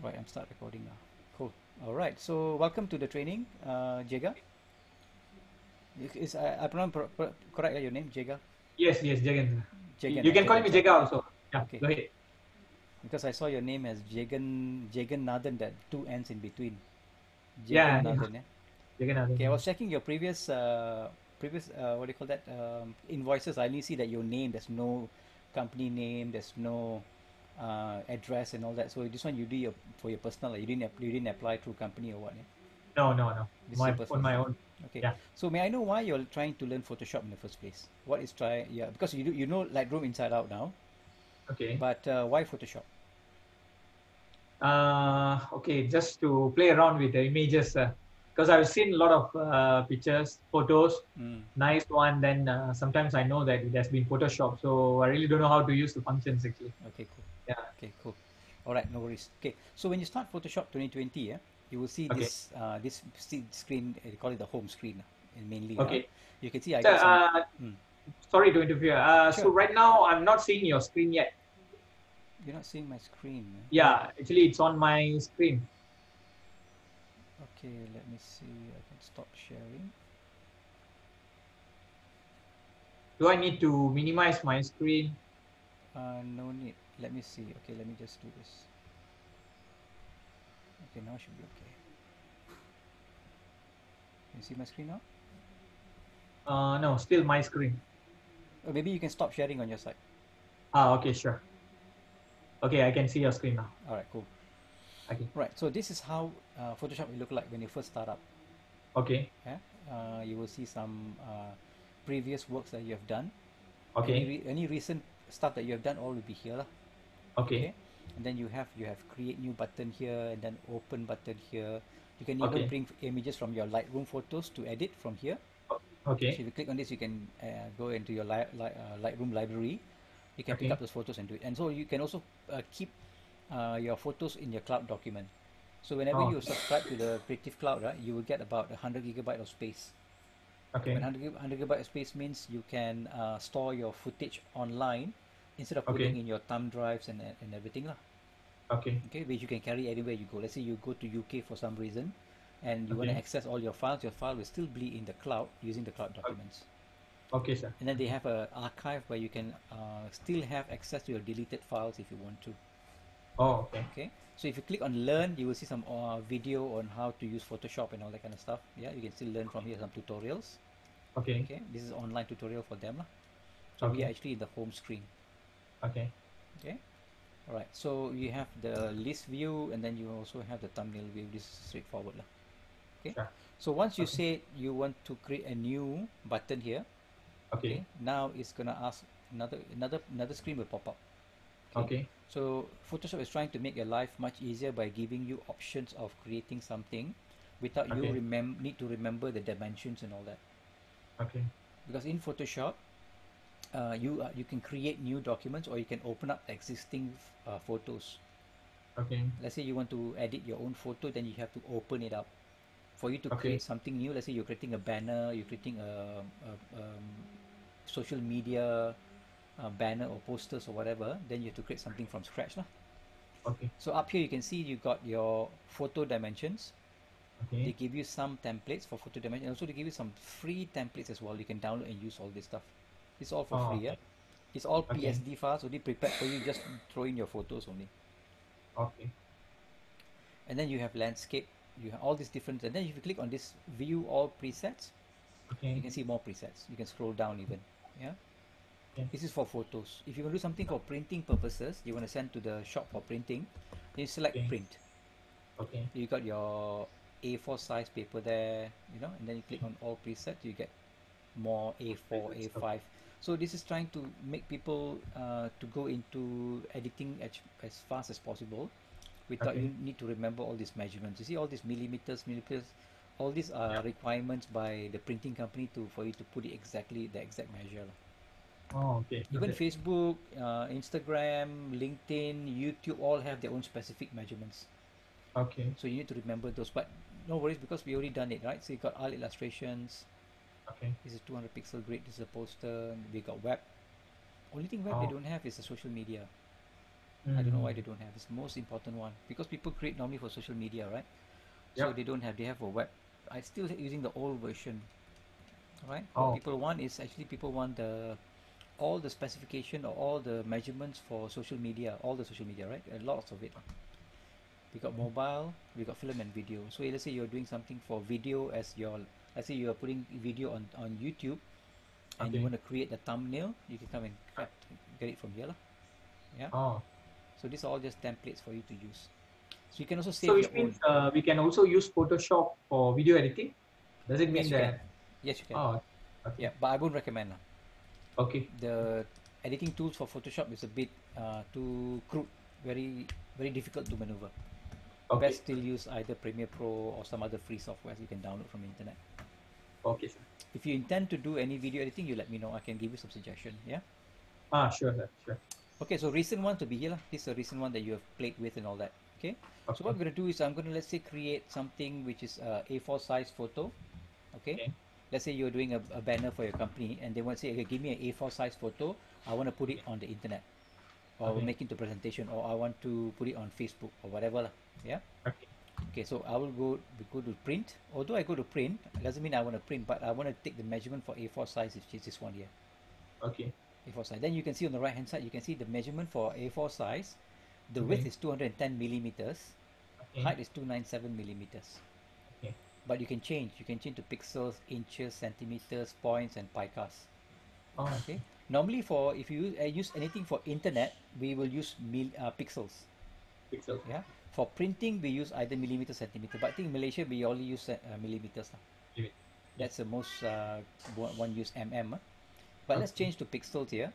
Right, I'm start recording now. Cool. All right. So welcome to the training, Jega. Is I pronounce correct your name, Jega? Yes, yes, Jagan. Jagan, You can call Jagan. me Sorry. Jaga also. Yeah, Okay. go ahead. Because I saw your name as Jagan Nathan, that two N's in between. Jagan Yeah, yeah, Nathan. Yeah. Okay. I Jagan. was checking your previous what do you call that invoices. I only see that your name. There's no company name. There's no address and all that. So this one you do for your personal. You didn't apply through company or what? Yeah? No, no, no. This is your On personal. my own. Okay. Yeah. So may I know why you're trying to learn Photoshop in the first place? What is try? Yeah, because you know Lightroom inside out now, Okay. but why Photoshop? Okay, just to play around with the images, because I've seen a lot of pictures, photos, Mm. nice one. Then sometimes I know that it has been Photoshop, so I really don't know how to use the functions actually. Okay, cool. Yeah. Okay, cool. All right, no worries. Okay, so when you start Photoshop 2020, yeah, you will see Okay. this screen. They call it the home screen, mainly. Okay. You can see I So, got some. Mm, sorry to interfere. So sure. right now I'm not seeing your screen yet. You're not seeing my screen. Yeah, actually it's on my screen. Okay, let me see. I can stop sharing. Do I need to minimize my screen? No need. Let me see. Okay, let me just do this. Okay, now should be okay. Can you see my screen now? No, still my screen. Or maybe you can stop sharing on your side. Okay, sure. Okay, I can see your screen now. All right, cool. Okay. Right, so this is how Photoshop will look like when you first start up. Okay. Yeah, you will see some previous works that you have done. Okay. Any recent stuff that you have done, all will be here, lah. Okay. Okay. And then you have create new button here, and then open button here. You can even Okay. bring images from your Lightroom photos to edit from here. So Okay. if you click on this, you can go into your Lightroom library. You can pick Okay. up those photos and do it. And so you can also keep your photos in your cloud document. So whenever Oh, you subscribe to the Creative Cloud, right, you will get about 100 gigabyte of space. When okay. 100 gigabyte of space means you can store your footage online instead of putting Okay. in your thumb drives and everything lah. Okay. Okay, which you can carry anywhere you go. Let's say you go to UK for some reason, and you want to Okay. access all your files. Your file will still be in the cloud using the cloud documents. Okay, sir. And then they Okay. have a archive where you can still have access to your deleted files if you want to. Oh, okay. Okay, so if you click on learn, you will see some video on how to use Photoshop and all that kind of stuff. Yeah, you can still learn from here, some tutorials. Okay. Okay, this is online tutorial for them lah. So we are Okay. actually in the home screen. Okay. Okay, all right, so you have the list view, and then you also have the thumbnail view. This is straightforward lah. Okay, Sure. so once you Okay. say you want to create a new button here, okay, Okay. now it's gonna ask another screen will pop up. Okay, Okay. so Photoshop is trying to make your life much easier by giving you options of creating something without you Okay. need to remember the dimensions and all that. Okay. Because in Photoshop, you can create new documents, or you can open up existing photos. Okay. Let's say you want to edit your own photo, then you have to open it up. For you to create Okay. something new, let's say you're creating a banner, you're creating social media banner or posters or whatever, then you have to create something from scratch lah. Okay. So up here you can see you got your photo dimensions. They Okay. give you some templates for photo dimension, and also they give you some free templates as well. You can download and use all this stuff. It's all for Oh, free, yeah. okay. It's all Okay. PSD files already prepared for you. Just throw in your photos only. Okay. And then you have landscape. You have all these different. And then if you click on this view all presets, you Okay. can see more presets. You can scroll down even. Yeah. Okay. This is for photos. If you want to do something for printing purposes, you want to send to the shop for printing, then you select Okay. print. Okay. You got your A4 size paper there, and then you click on all presets, you get more A4, A5. So this is trying to make people to go into editing as fast as possible without Okay. you need to remember all these measurements. You see all these millimeters, all these are Yeah. requirements by the printing company for you to put it exactly the exact measure. Oh, okay. Even Okay. Facebook, Instagram, LinkedIn, YouTube all have their own specific measurements. Okay. So you need to remember those. But no worries, because we already done it, right? So you got all illustrations. Okay. This is 200 pixel grid. This is a poster. We got web. Only thing web they Oh, don't have is the social media. I don't know why Mm. they don't have. It's the most important one because people create normally for social media, right? So Yep. they don't have. They have a web. I still using the old version, right? What Oh, people want is actually people want the all the specification or all the measurements for social media, all the social media, right? Lots of it. We got okay. mobile, we got film and video. So let's say you're doing something for video as your, let's say you're putting video on YouTube and you Okay. want to create a thumbnail, you can come and get it from here, lah. Yeah. Oh, So these are all just templates for you to use. So you can also so save which your means own. we can also use Photoshop for video editing. Does it Yes, mean you can. that? Yes, you can. Oh, okay. Yeah, but I won't recommend lah. Okay. The editing tools for Photoshop is a bit too crude, very very difficult to maneuver. Okay. Best still use either Premiere Pro or some other free software you can download from the internet. Okay, sir. If you intend to do any video editing, you let me know. I can give you some suggestion. Yeah. Ah, sure, sir. Sure. Okay. So recent one to be here lah. This is a recent one that you have played with and all that. Okay. So what Okay. I'm gonna do is I'm gonna, let's say, create something which is a A4 size photo. Okay. Okay. Let's say you're doing a banner for your company and they want to say, okay, give me an A4 size photo. I want to put it Okay. on the internet or Okay. make it into presentation or I want to put it on Facebook or whatever lah. Yeah. Okay. Okay, so I will go to print. Although I go to print, it doesn't mean I want to print, but I want to take the measurement for A4 size, which is this one here, Okay. A4 size. Then you can see on the right hand side, you can see the measurement for A4 size. The width Okay. is 210 millimeters, Okay. height is 297 millimeters. Okay. But you can change. You can change to pixels, inches, centimeters, points, and picas. Oh, Okay. Normally, for if you use anything for internet, we will use pixels. pixels. Yeah. For printing, we use either millimeter, centimeter. But I think in Malaysia, we only use millimeters lah. Leave it. Yeah. That's the most one use mm. But let's Okay. change to pixels here.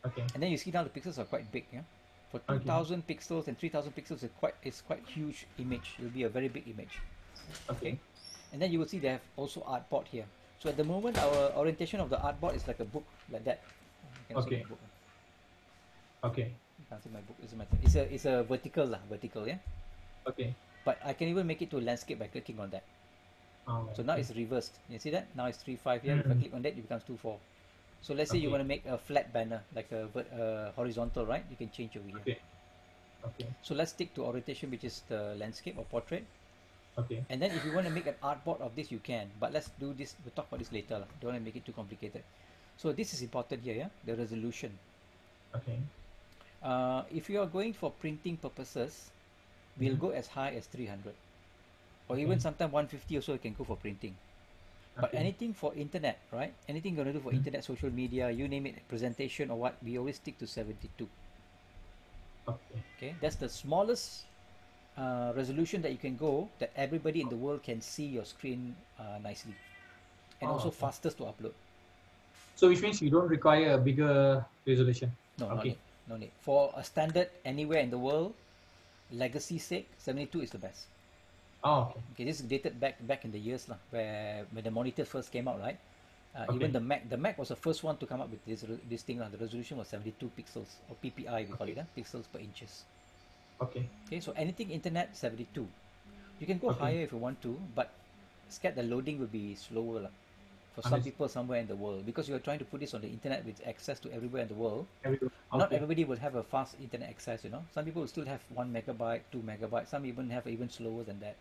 Okay. And then you see now the pixels are quite big. Yeah. For Okay. 2000 pixels and 3000 pixels, it's quite huge image. It'll be a very big image. Okay. Okay. And then you will see they have also artboard here. So at the moment, our orientation of the artboard is like a book like that. You can see Okay. my book. Okay. You can see my book. It's a vertical lah, vertical. Yeah. Okay. But I can even make it to landscape by clicking on that. Oh, So now okay. it's reversed. You see that? Now it's 3.5 here. If I Mm. click on that, it becomes 2.4. So let's say you Okay. want to make a flat banner, like a horizontal, right? You can change over here. Okay. Okay. So let's stick to orientation, which is the landscape or portrait. Okay. And then if you want to make an artboard of this, you can. But let's do this. We'll talk about this later lah. Don't want to make it too complicated. So this is important here, yeah? The resolution. Okay. If you are going for printing purposes, we'll go as high as 300. Or even Okay. sometimes 150 also you can go for printing. But Okay. anything for internet, right? Anything you're going to do for internet, social media, you name it, presentation or what, we always stick to 72. Okay. Okay, that's the smallest resolution that you can go that everybody in the world can see your screen nicely. And Oh, also okay. fastest to upload. So which means you don't require a bigger resolution. No, no Okay. need. No need. For a standard anywhere in the world, legacy sake, 72 is the best. Oh, okay. Okay, this is dated back in the years lah, where when the monitors first came out, right? Okay. Even the Mac was the first one to come up with this thing lah. The resolution was 72 pixels or PPI we call it, pixels per inches. Okay. Okay, so anything internet 72. You can go Okay. higher if you want to, but scared the loading will be slower lah. For some Understood. people somewhere in the world, because you are trying to put this on the internet with access to everywhere in the world. Every- Not Okay. everybody will have a fast internet access, you know. Some people will still have 1 megabyte, 2 megabyte. Some even have even slower than that.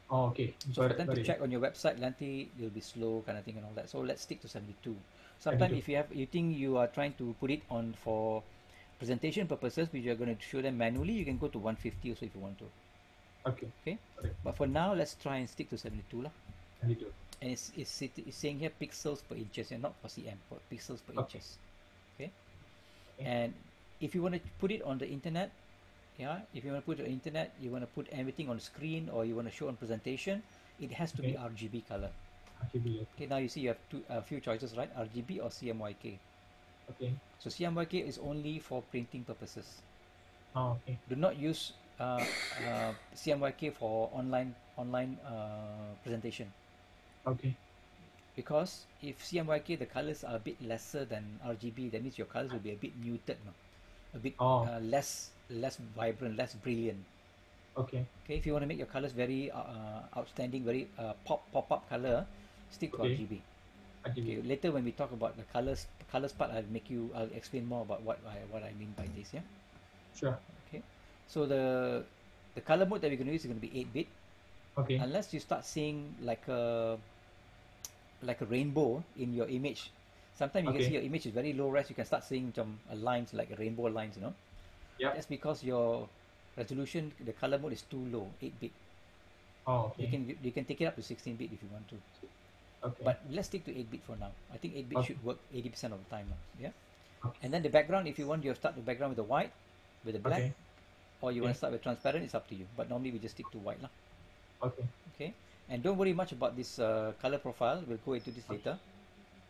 Oh, okay. So for them to check on your website, nanti it'll be slow kind of thing and all that. So let's stick to 72. Sometimes 72. if you think you are trying to put it on for presentation purposes, which you're going to show them manually, you can go to 150 also if you want to. Okay. Okay. Okay. But for now, let's try and stick to 72 lah. 72. And it's saying here pixels per inches, and not for cm, for pixels per Okay. inches. Okay. Okay. And if you want to put it on the internet, yeah, if you want to put it on the internet, you want to put everything on screen or you want to show on presentation, it has to be Okay. RGB color. RGB. Okay, now you see you have a few choices, right? RGB or CMYK. Okay. So CMYK is only for printing purposes. Oh, okay. Do not use CMYK for online presentation, Okay. because if CMYK the colors are a bit lesser than RGB, that means your colors will be a bit muted, no? A bit Oh. less vibrant, less brilliant. Okay. Okay, if you want to make your colors very outstanding, very pop up color, stick to Okay. RGB. RGB. Okay, later when we talk about the colors part, I'll explain more about what I mean by this. Yeah. Sure. Okay, so the color mode that we're going to use is going to be 8-bit, Okay. unless you start seeing like a rainbow in your image. Sometimes you can see Okay. your image is very low res, you can start seeing some lines like a rainbow lines, you know. Yep. That's because your resolution, the color mode is too low, 8-bit. Oh, okay. You can take it up to 16-bit if you want to. Okay. But let's stick to 8-bit for now. I think 8-bit Okay. should work 80% of the time now. Yeah. Okay. And then the background, if you want, you start the background with the white, with the black, Okay. or you want Okay. to start with transparent, it's up to you. But normally we just stick to white lah. Okay. Okay. And don't worry much about this color profile. We'll go into this later.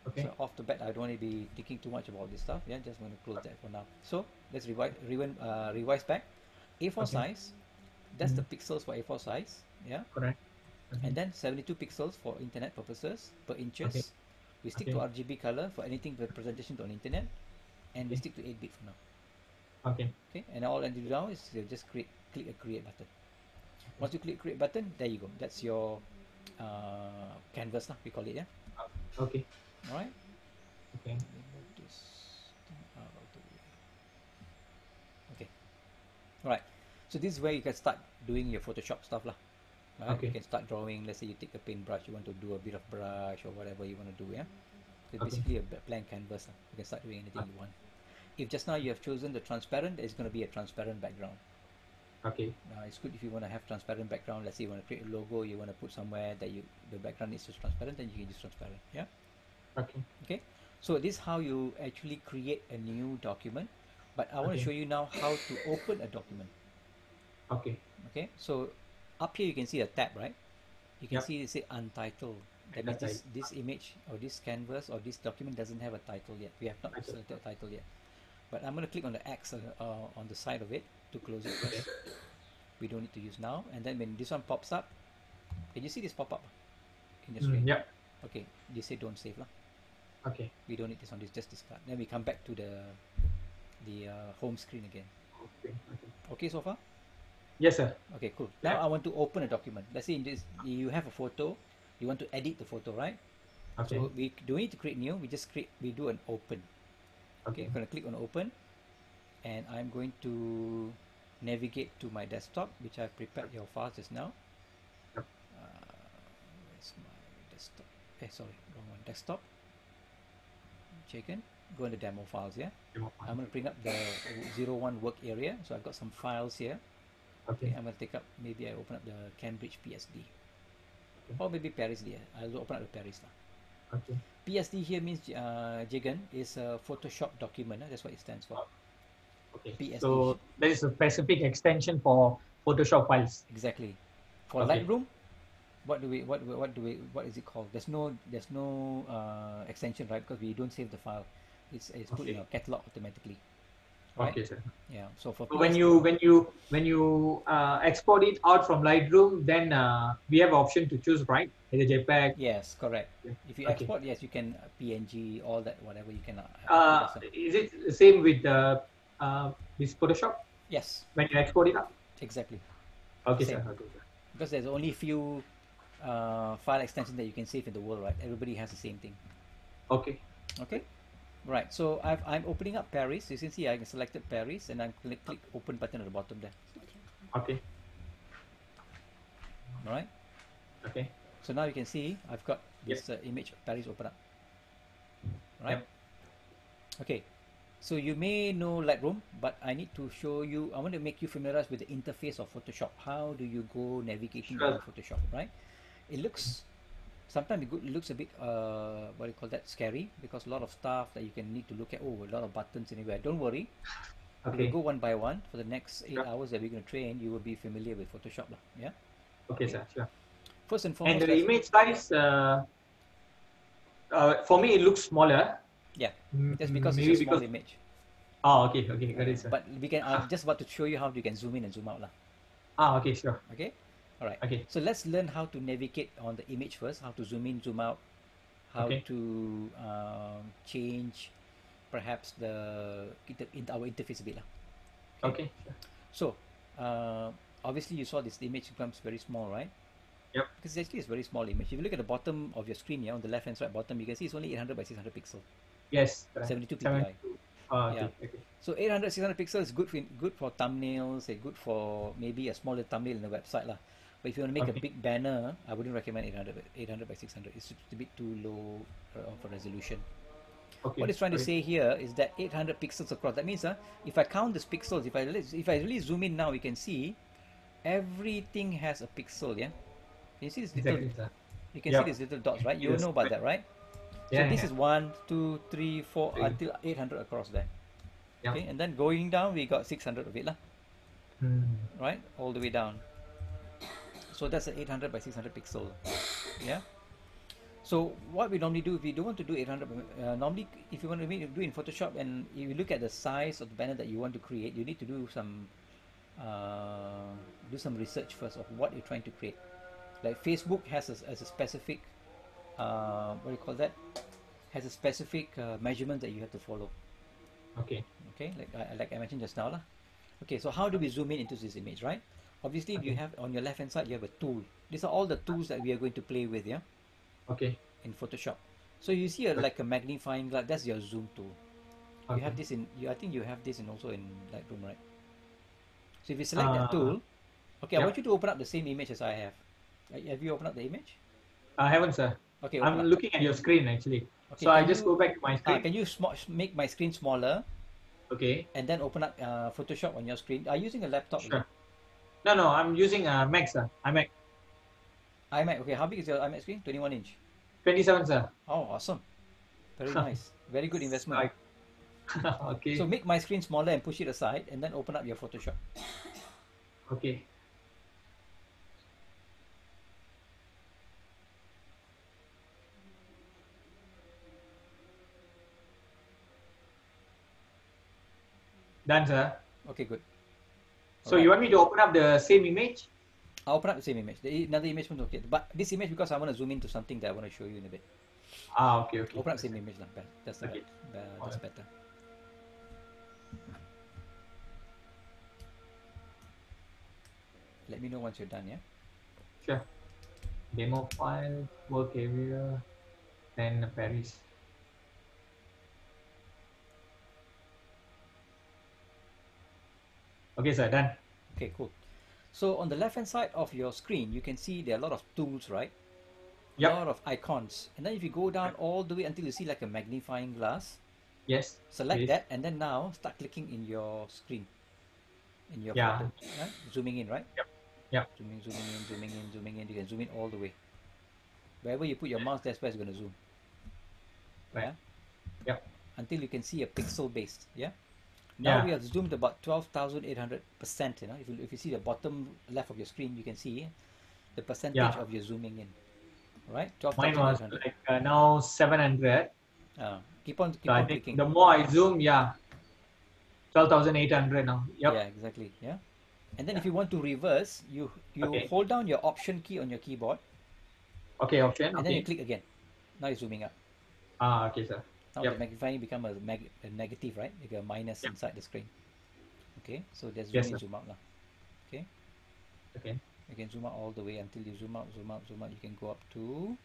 Okay. So off the bat, I don't want to be thinking too much about this stuff. Yeah, just going to close that for now. So let's revise back. A4 Okay. size. That's the pixels for A4 size. Yeah. Correct. Okay. And then 72 pixels for internet purposes per inches. Okay. We stick Okay. to RGB color for anything with presentation on internet, and we Okay. stick to 8-bit for now. Okay. Okay, and all I do now is just click a create button. Once you click create button, there you go. That's your canvas lah, we call it. Yeah. Okay. All right. Okay. Let me move this thing out of the way. Okay. All right. So this is where you can start doing your Photoshop stuff lah. Right? Okay. You can start drawing. Let's say you take a paintbrush, you want to do a bit of brush or whatever you want to do. Yeah. So Okay. basically a blank canvas lah. You can start doing anything you want. If just now you have chosen the transparent, it's going to be a transparent background. Okay. It's good if you want to have transparent background. Let's say you want to create a logo, you want to put somewhere that the background is just transparent, then you can use transparent. Yeah. Okay. Okay. So this is how you actually create a new document. But I want to Okay. show you now how to open a document. Okay. Okay. So up here you can see a tab, right? You can Yep. see it say untitled. That means this image or this canvas or this document doesn't have a title yet. We have not Okay. selected a title yet. But I'm going to click on the X on the side of it to close it first. We don't need to use now. And then when this one pops up, can you see this pop up in the screen? Yep. Okay, you say don't save lah. Okay. We don't need this one. This just discard. Then we come back to the home screen again. Okay. Okay. Okay so far? Yes, sir. Okay, cool. Now I want to open a document. Let's say in this you have a photo. You want to edit the photo, right? Okay. So we don't need to create new. We do an open. Okay, I'm going to click on open, and I'm going to navigate to my desktop, which I've prepared your files just now. Yep. Where's my desktop? Sorry, wrong one. Desktop. Chicken. Go into demo files. Yeah. I'm going to bring up the 01 work area. So I've got some files here. Okay. I'm going to take up. Maybe I open up the Cambridge PSD, or maybe Paris there. I'll open up the Paris now. Okay. PSD here means Jigan is a Photoshop document. That's what it stands for. Okay. PSD. So there is a specific extension for Photoshop files. Exactly. For Okay. Lightroom, what is it called? There's no extension, right? Because we don't save the file. It's put in Okay. our catalog automatically. Right? Okay, sir. Yeah. So for So when you export it out from Lightroom, then we have option to choose, right? Either JPEG. Yes, correct. Yeah. If you Okay. export, yes, you can PNG, all that, whatever you can. Is it the same with this Photoshop Yes, when you export it out? exactly. Okay, Same. sir. Okay, sir. Because there's only few file extensions that you can save in the world, right? Everybody has the same thing. Okay. Okay, right. So I'm opening up Paris. You can see I selected Paris, and I'm click open button at the bottom there. Okay. All right. Okay. So now you can see I've got this image of Paris open up. Right. Yep. Okay. So you may know Lightroom, but I need to show you. I want to make you familiarized with the interface of Photoshop. How do you go navigating Sure. around Photoshop? Right. It looks. Sometimes it looks a bit what do you call that, scary, because a lot of stuff that you can need to look at. Oh, a lot of buttons anywhere. Don't worry. Okay. We'll go one by one. For the next 8 Sure. hours that we're going to train, you will be familiar with Photoshop lah. Yeah. Okay, sir. Sure. First and foremost. And the image size, for me, it looks smaller. Yeah. That's because Maybe it's a small because. image. Oh, okay. Okay. Got it, sir. But we can. I'm just about to show you how you can zoom in and zoom out lah. Okay. Sure. Okay. All right. Okay. So let's learn how to navigate on the image first. How to zoom in, zoom out. How Okay. to change, perhaps our interface a bit lah. Okay. Sure. So obviously you saw this image becomes very small, right? Yep. Because actually it's a very small image. If you look at the bottom of your screen here, on the left hand side bottom, you can see it's only 800 by 600 pixel, Yes. Correct. 72 ppi. Oh, Yeah. okay. Okay. So 800, 600 pixels is good for thumbnails, good for maybe a smaller thumbnail in the website lah. But if you want to make a Okay. big banner, I wouldn't recommend 800 by 600. It's a bit too low for resolution. What Okay. it's trying to Okay. say here is that 800 pixels across. That means if I count these pixels, if I really zoom in now, you can see everything has a pixel. Yeah, can you see this little? Exactly, sir. You can see Yep. these little dots, right? See You the know about square. that, right? So Yeah. this Yeah. is 1, 2, 3, 4 Three. until 800 across there. Yeah. Okay, and then going down, we got 600 of it lah, Hmm. right? All the way down. So that's an 800 by 600 pixel. Yeah. So what we normally do if we don't want to do 800, normally if you want to do in Photoshop and you look at the size of the banner that you want to create, you need to do some research first of what you're trying to create. Like Facebook has a specific what do you call that? Has a specific measurement that you have to follow. Okay. Okay, like I mentioned just now lah. Okay, so how do we zoom in into this image, right? Obviously, you Okay. have on your left hand side you have a tool. These are all the tools that we are going to play with, yeah, Okay. in Photoshop. So you see like a magnifying glass. That's your zoom tool. You have Okay. this in. I think you have this in also in Lightroom, right? So if you select that tool, okay, I want Yep. you to open up the same image as I have. Have you opened up the image? I haven't, sir. Okay, open I'm up. looking at your screen actually. Okay, So I just go back to my screen. can you make my screen smaller Okay. and then open up Photoshop on your screen? Are you using a laptop? Sure. No, no, I'm using a Mac, sir. iMac iMac. Okay, how big is your iMac screen? 21 inch. 27, sir. Oh, awesome. Very nice. Very good investment. Like, okay. So make my screen smaller and push it aside and then open up your Photoshop. Okay. Done, sir. Okay, good. So you want me to open up the same image? I'll open up the same image. Another image was okay. But this image, because I want to zoom into something that I want to show you in a bit. Ah, okay, okay. Open up the same image. That's Okay. that's better. Let me know once you're done, yeah? Sure. Demo file, work area, then Paris. Okay, sir, done. Okay, cool. So on the left hand side of your screen, you can see there are a lot of tools, right? Yep. A lot of icons. And then if you go down all the way until you see like a magnifying glass, Yes. select please. that and then now start clicking in your screen, in your Yeah. photo. Right? Zooming in, right? Yep. Yep. Zooming in, zooming in, zooming in. You can zoom in all the way. Wherever you put your mouse, that's where it's going to zoom. Right. Yeah? Yep. Until you can see a pixel based. Yeah? Now Yeah. we have zoomed about 12,800%. You know, if you see the bottom left of your screen, you can see the percentage Yeah. of your zooming in. Right? Mine was 12,800. like now 700. Keep on So I think clicking. the more I zoom, yeah, 12,800 now. Yep. Yeah, exactly. Yeah. And then if you want to reverse, you Okay. hold down your option key on your keyboard Okay, option. and then you Okay. click again. Now you're zooming up. Ah, okay, sir. Now Yep. the magnifying become a negative, right? Like a minus Yep. inside the screen. Okay, so there's zoom Yes, in, sir. zoom out now. Okay, Okay. you can zoom out all the way until you zoom out, zoom out, zoom out. You can go up to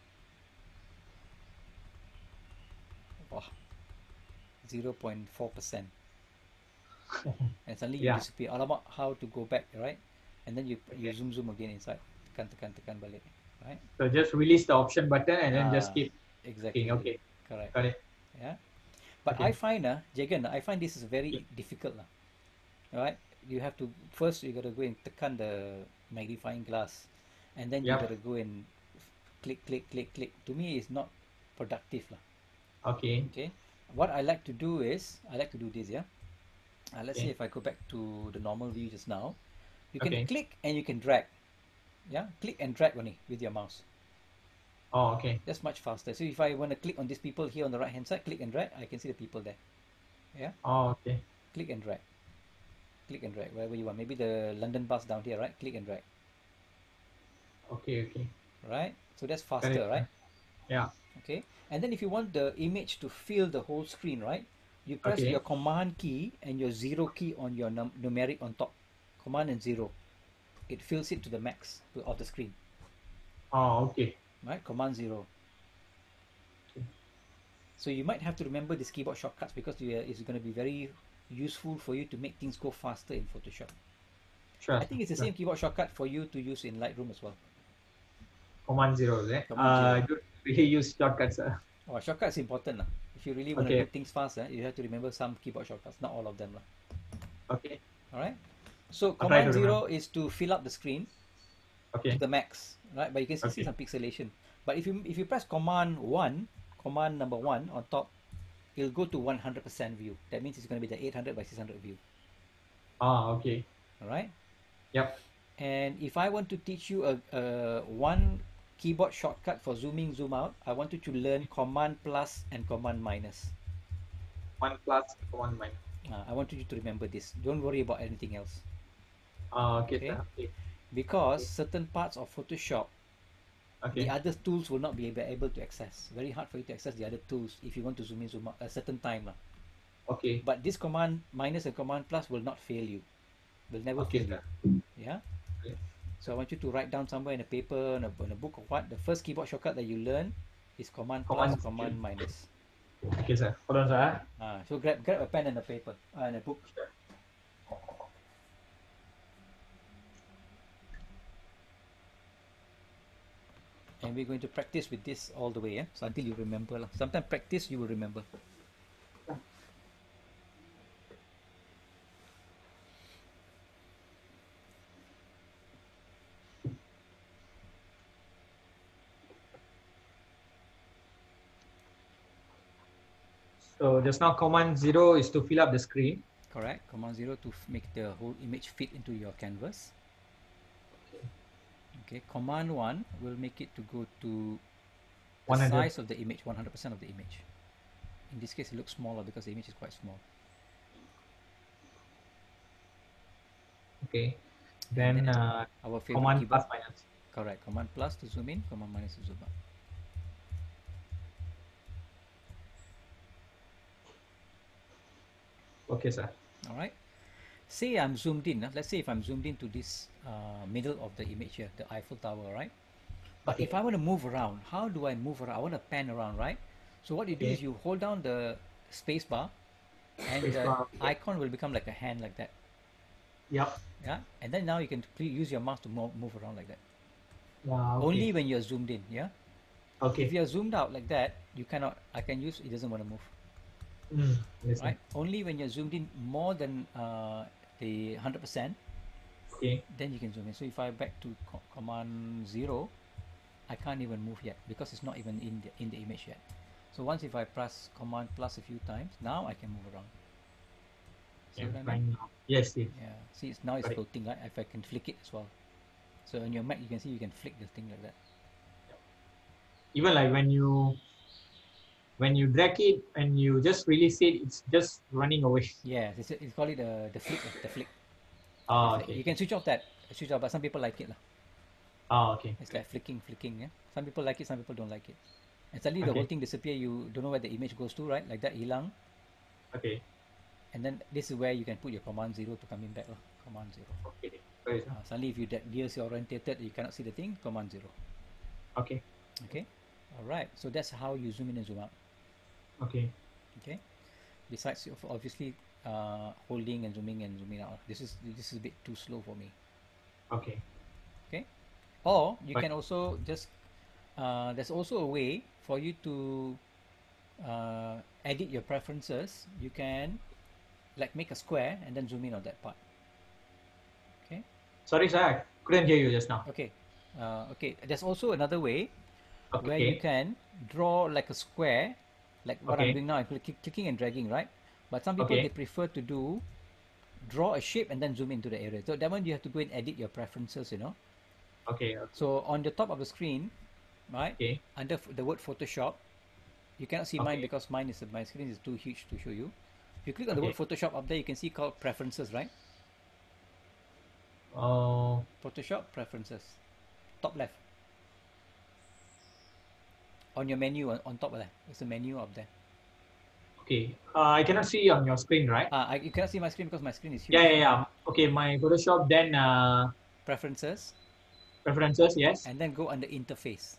0.4%, and suddenly you Yeah. disappear. Alamak, how to go back, right? And then you zoom again inside. Tekan balik, right? So just release the option button and then just keep exactly. clicking. Okay. Correct. Got it. Yeah. But Okay. I find, Jagan, I find this is very difficult. Right? You have to, first you got to go and tekan the magnifying glass. And then you Yep. got to go and click. To me, it's not productive. Okay. Okay. What I like to do is, I like to do this, yeah? Let's say Okay. if I go back to the normal view just now, you can Okay. click and you can drag. Yeah? Click and drag only with your mouse. Oh, okay. That's much faster. So if I want to click on these people here on the right hand side, click and drag, I can see the people there. Yeah? Oh, okay. Click and drag. Click and drag wherever you want. Maybe the London bus down here, right? Click and drag. Okay, okay. Right? So that's Got faster, it. right? Yeah. Okay. And then if you want the image to fill the whole screen, right? You press Okay. your command key and your 0 key on your numeric on top. Command and 0. It fills it to the max of the screen. Oh, okay. Right? Command 0. So you might have to remember these keyboard shortcuts because it's going to be very useful for you to make things go faster in Photoshop. Sure. I think it's the same keyboard shortcut for you to use in Lightroom as well. Command 0, is it? Command 0. I don't really use shortcuts. Oh, shortcuts important lah. If you really want to do things fast, you have to remember some keyboard shortcuts, not all of them lah. Okay. All right. So Command 0 is to fill up the screen to the max, right? But you can still see some pixelation. But if you press Command 1, command number 1 on top, it'll go to 100% view. That means it's going to be the 800 by 600 view. Ah, okay. All right. Yep. And if I want to teach you one keyboard shortcut for zooming, zoom out, I want you to learn Command plus and Command minus. Command plus, Command minus. I want you to remember this. Don't worry about anything else. Okay. Because certain parts of Photoshop, the other tools will not be able to access. Very hard for you to access the other tools if you want to zoom in, zoom out a certain time. Okay. But this Command minus and Command plus will not fail you. Will never fail you. Yeah? Okay. So I want you to write down somewhere in a paper, in a book or what. The first keyboard shortcut that you learn is Command plus, Command minus. Okay, sir. Hold on, sir. So grab a pen and a paper and a book. And we're going to practice with this all the way, yeah? So until you remember. Sometimes practice, you will remember. So just now Command 0 is to fill up the screen. Correct. Command 0 to make the whole image fit into your canvas. Okay. Command 1 will make it to go to the size of the image, 100% of the image. In this case, it looks smaller because the image is quite small. Okay. Then our favorite Command keyboard. plus minus. Correct. Command plus to zoom in, Command minus to zoom out. Okay, sir. All right. Say I'm zoomed in. Let's say if I'm zoomed into this middle of the image here, the Eiffel Tower, right? But if I want to move around, how do I move around? I want to pan around, right? So what you do is you hold down the space bar and the icon will become like a hand like that. Yep. Yeah. And then now you can use your mouse to move around like that. Wow, Only when you're zoomed in, yeah? Okay. If you're zoomed out like that, you cannot, I can use, it doesn't want to move. Right? Only when you're zoomed in more than the 100%, then you can zoom in. So if I back to Command 0, I can't even move yet because it's not even in the image yet. So once if I press Command plus a few times, now I can move around. See what I mean? Yes. Yeah. See, now it's floating, right? If I can flick it as well. So on your Mac, you can see you can flick the thing like that. Even like when you drag it and you just release it, it's just running away. Yeah, it's called it the flick. The flick. Oh, okay. You can switch off, but some people like it. Oh, okay. It's like flicking. Yeah. Some people like it, some people don't like it. And suddenly the whole thing disappear. You don't know where the image goes to, right? Like that, hilang. Okay. And then this is where you can put your Command 0 to come in back. Command 0. Okay. Suddenly, if you gears are orientated, you cannot see the thing. Command 0. Okay. Okay. All right. So that's how you zoom in and zoom out. Okay. Okay. Besides, obviously, holding and zooming out. This is a bit too slow for me. Okay. Okay. Or you can also just there's also a way for you to edit your preferences. You can like make a square and then zoom in on that part. Okay. Sorry, sir, I couldn't hear you just now. Okay. Okay. There's also another way where you can draw like a square, like what I'm doing now. I'm clicking and dragging, right? But some people they prefer to draw a shape and then zoom into the area. So that one you have to go and edit your preferences, Okay. So on the top of the screen, right? Under the word Photoshop, you cannot see mine because my screen is too huge to show you. If you click on the word Photoshop up there, you can see called preferences, right? Photoshop preferences, top left. On your menu on top of that, there's a menu up there. Okay. I cannot see on your screen, right? You cannot see my screen because my screen is huge. Yeah. Okay, my Photoshop, then preferences, yes. And then go under interface.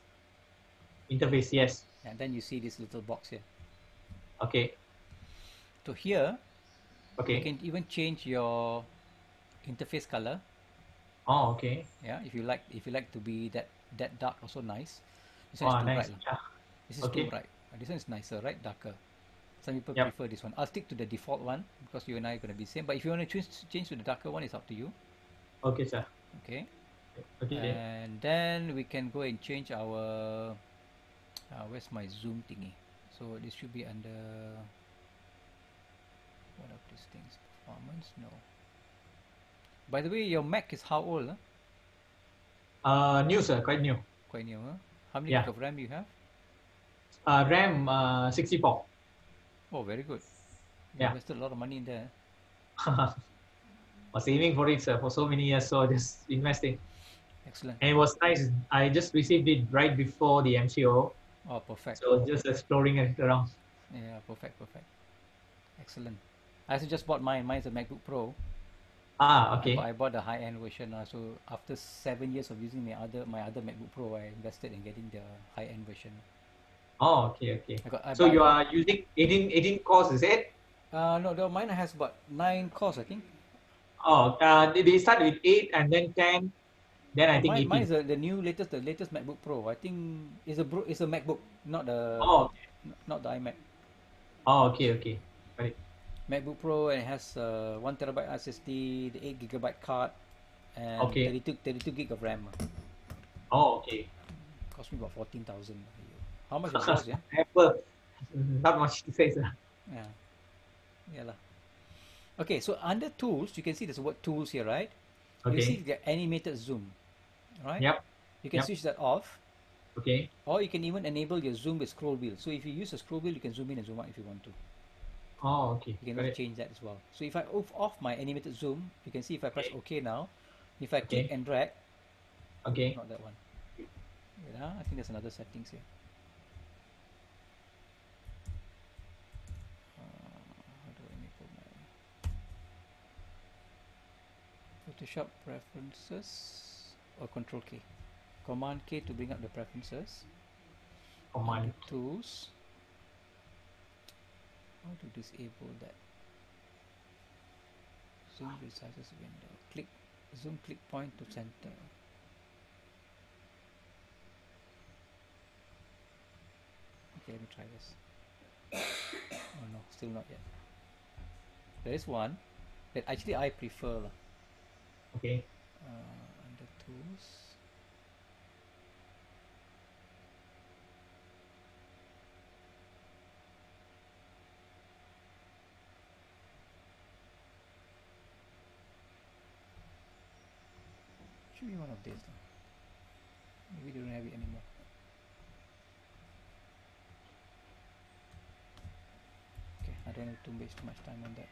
Interface, yes. And then you see this little box here. Okay. So here, you Okay. can even change your interface color. Oh, okay. Yeah, if you like to be that dark, also nice. This one is Oh, too bright nice. lah. Yeah. This is too Okay. bright. This one is nicer, right? Darker. Some people Yep. prefer this one. I'll stick to the default one because you and I are gonna be same. But if you want to change to the darker one, it's up to you. Okay, sir. Okay. Okay. And then we can go and change our where's my zoom thingy? So this should be under what are these things? Performance? No. By the way, your Mac is how old? Huh? New, sir. Quite new. Quite new, huh? How many gig Yeah. of RAM you have? RAM 64. Oh, very good. You Yeah. invested a lot of money in there. Was saving for it, sir, for so many years. So just investing. Excellent. And it was nice. I just received it right before the MCO. Oh, perfect. So just exploring it around. Yeah, perfect, perfect. Excellent. I also just bought mine. Mine's a MacBook Pro. Ah, okay. I bought the high-end version. So after 7 years of using my other MacBook Pro, I invested in getting the high-end version. Oh, okay, okay. I So buy. you are using 18 cores, is it? No, mine has about 9 cores, I think. Oh, they start with 8 and then 10, then I Oh, think mine 18. is the latest MacBook Pro. I think it's a MacBook, not the Oh, okay. not the iMac. Oh, okay, okay. Got it. MacBook Pro, and it has 1 TB SSD, the 8 GB card, and Okay. 32 gig of RAM. Oh, okay. Cost me about 14,000. How much was yours? Yeah, Apple, not much to say, sir. yeah, yeah lah. Okay, so under tools, you can see there's the word tools here, right? You see Okay. the animated zoom, right? Yep. You can Yep. switch that off, Okay. or you can even enable your zoom with scroll wheel. So if you use a scroll wheel, you can zoom in and zoom out if you want to. Oh, okay. You can Got also it. change that as well. So if I off my animated zoom, you can see if I press Okay. OK now, if I click Okay. and drag, Okay. not that one. Wait, I think there's another settings here. How do I enable my Photoshop preferences or Control K? Command K to bring up the preferences. Under Command. tools, how to disable that? Zoom resizes window. Click zoom click point to center. Okay, let me try this. Oh no, still not yet. There is one that actually I prefer lah. Okay. Under tools. Should be one of these lah. Maybe they don't have it anymore. Okay, I don't have to waste too much time on that.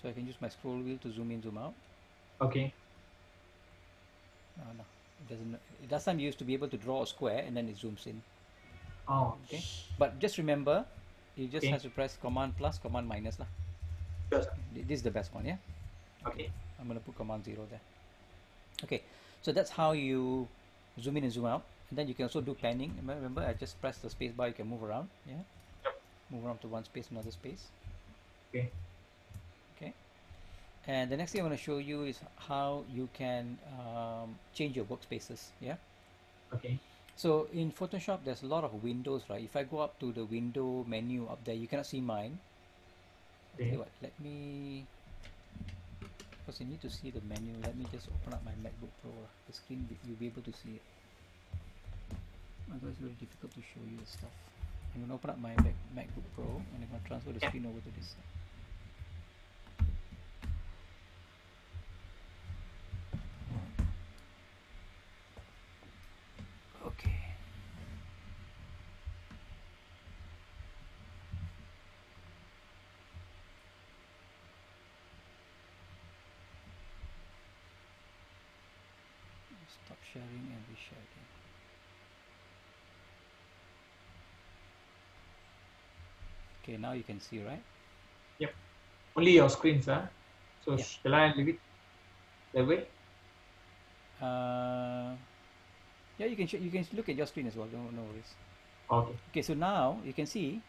So I can use my scroll wheel to zoom in, zoom out. Okay. No, it doesn't. Last time you used to be able to draw a square and then it zooms in. Oh, Okay, but just remember, you just okay. have to press Command plus, Command minus lah. Sure, sir. This is the best one, yeah. Okay. I'm gonna put Command 0 there. Okay, so that's how you zoom in and zoom out, and then you can also do panning. Remember, I just press the space bar. You can move around. Yeah, Yep. move around to one space, another space. Okay. Okay, and the next thing I want to show you is how you can change your workspaces. Yeah. Okay. So in Photoshop, there's a lot of windows, right? If I go up to the window menu up there, you cannot see mine. Okay. Okay, what? Let me, because you need to see the menu. Let me just open up my MacBook Pro. The screen, you'll be able to see it. Otherwise, it's very difficult to show you the stuff. I'm gonna open up my MacBook Pro and I'm gonna transfer the screen over to this side. Okay. Stop sharing and resharing. Okay, now you can see, right? Yep. Only your screen, sir. So shall I leave it that way? Yeah, you can look at your screen as well. No worries. Okay. Okay, so now you can see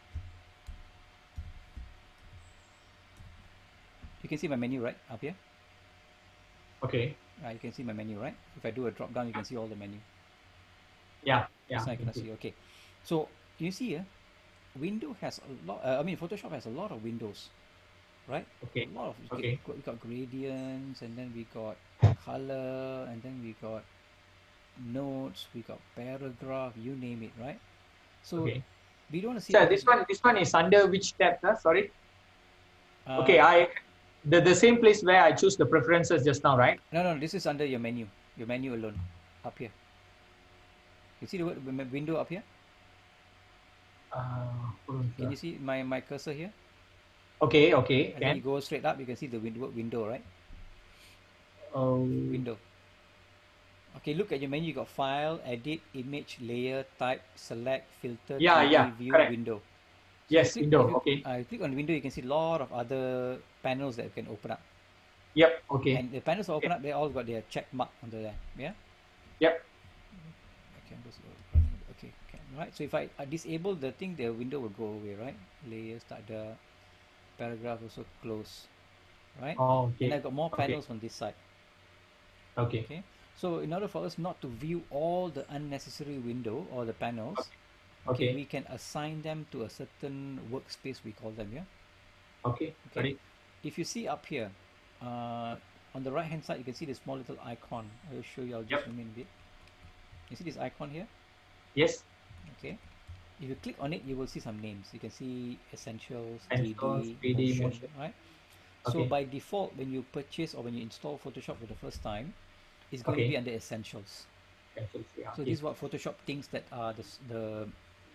my menu right up here. Okay. You can see my menu right. If I do a drop down, you can see all the menu. Yeah. Just Yeah. now I I can cannot see. see. Okay, so you see here, window has a lot. Photoshop has a lot of windows, right? Okay. A lot of Okay. we got gradients, and then we got color, and then we got notes, we got paragraph, you name it, right? So Okay. we don't want to see So all this. this one is under which tab? Sorry. Okay. Uh, The same place where I choose the preferences just now, right? no, this is under your menu alone, up here. You see the word window up here? Hold on, Can sir. you see my cursor here? Okay. Okay. And then you Can. go straight up, you can see the window, right? Oh. Window. Okay, look at your menu. You got file, edit, image, layer, type, select, filter, Yeah. 3D, Yeah. view, Correct. window. So Yes. Window. Okay. you click on window, you can see a lot of other panels that you can open up. Yep. Okay. And the panels open Okay. up, they all got their check mark under there. Yeah. Yep. Okay. Right. So if I disable the thing, the window will go away, right? Layer, start the paragraph also close, right? Oh, And okay. I've got more Okay. panels on this side. Okay. Okay. So in order for us not to view all the unnecessary window or the panels, Okay. okay, Okay. we can assign them to a certain workspace, we call them, yeah? Okay. Got Okay. it. If you see up here, uh, on the right hand side, you can see this small little icon. I will show you, I'll just Yep. zoom in a bit. You see this icon here? Yes. Okay. If you click on it, you will see some names. You can see Essentials, And so 3D, 3D Motion, motion. right? So Okay. by default, when you purchase or when you install Photoshop for the first time, it's going to be Okay. under Essentials. Cancel. Yeah. So Okay. this is what Photoshop thinks that are the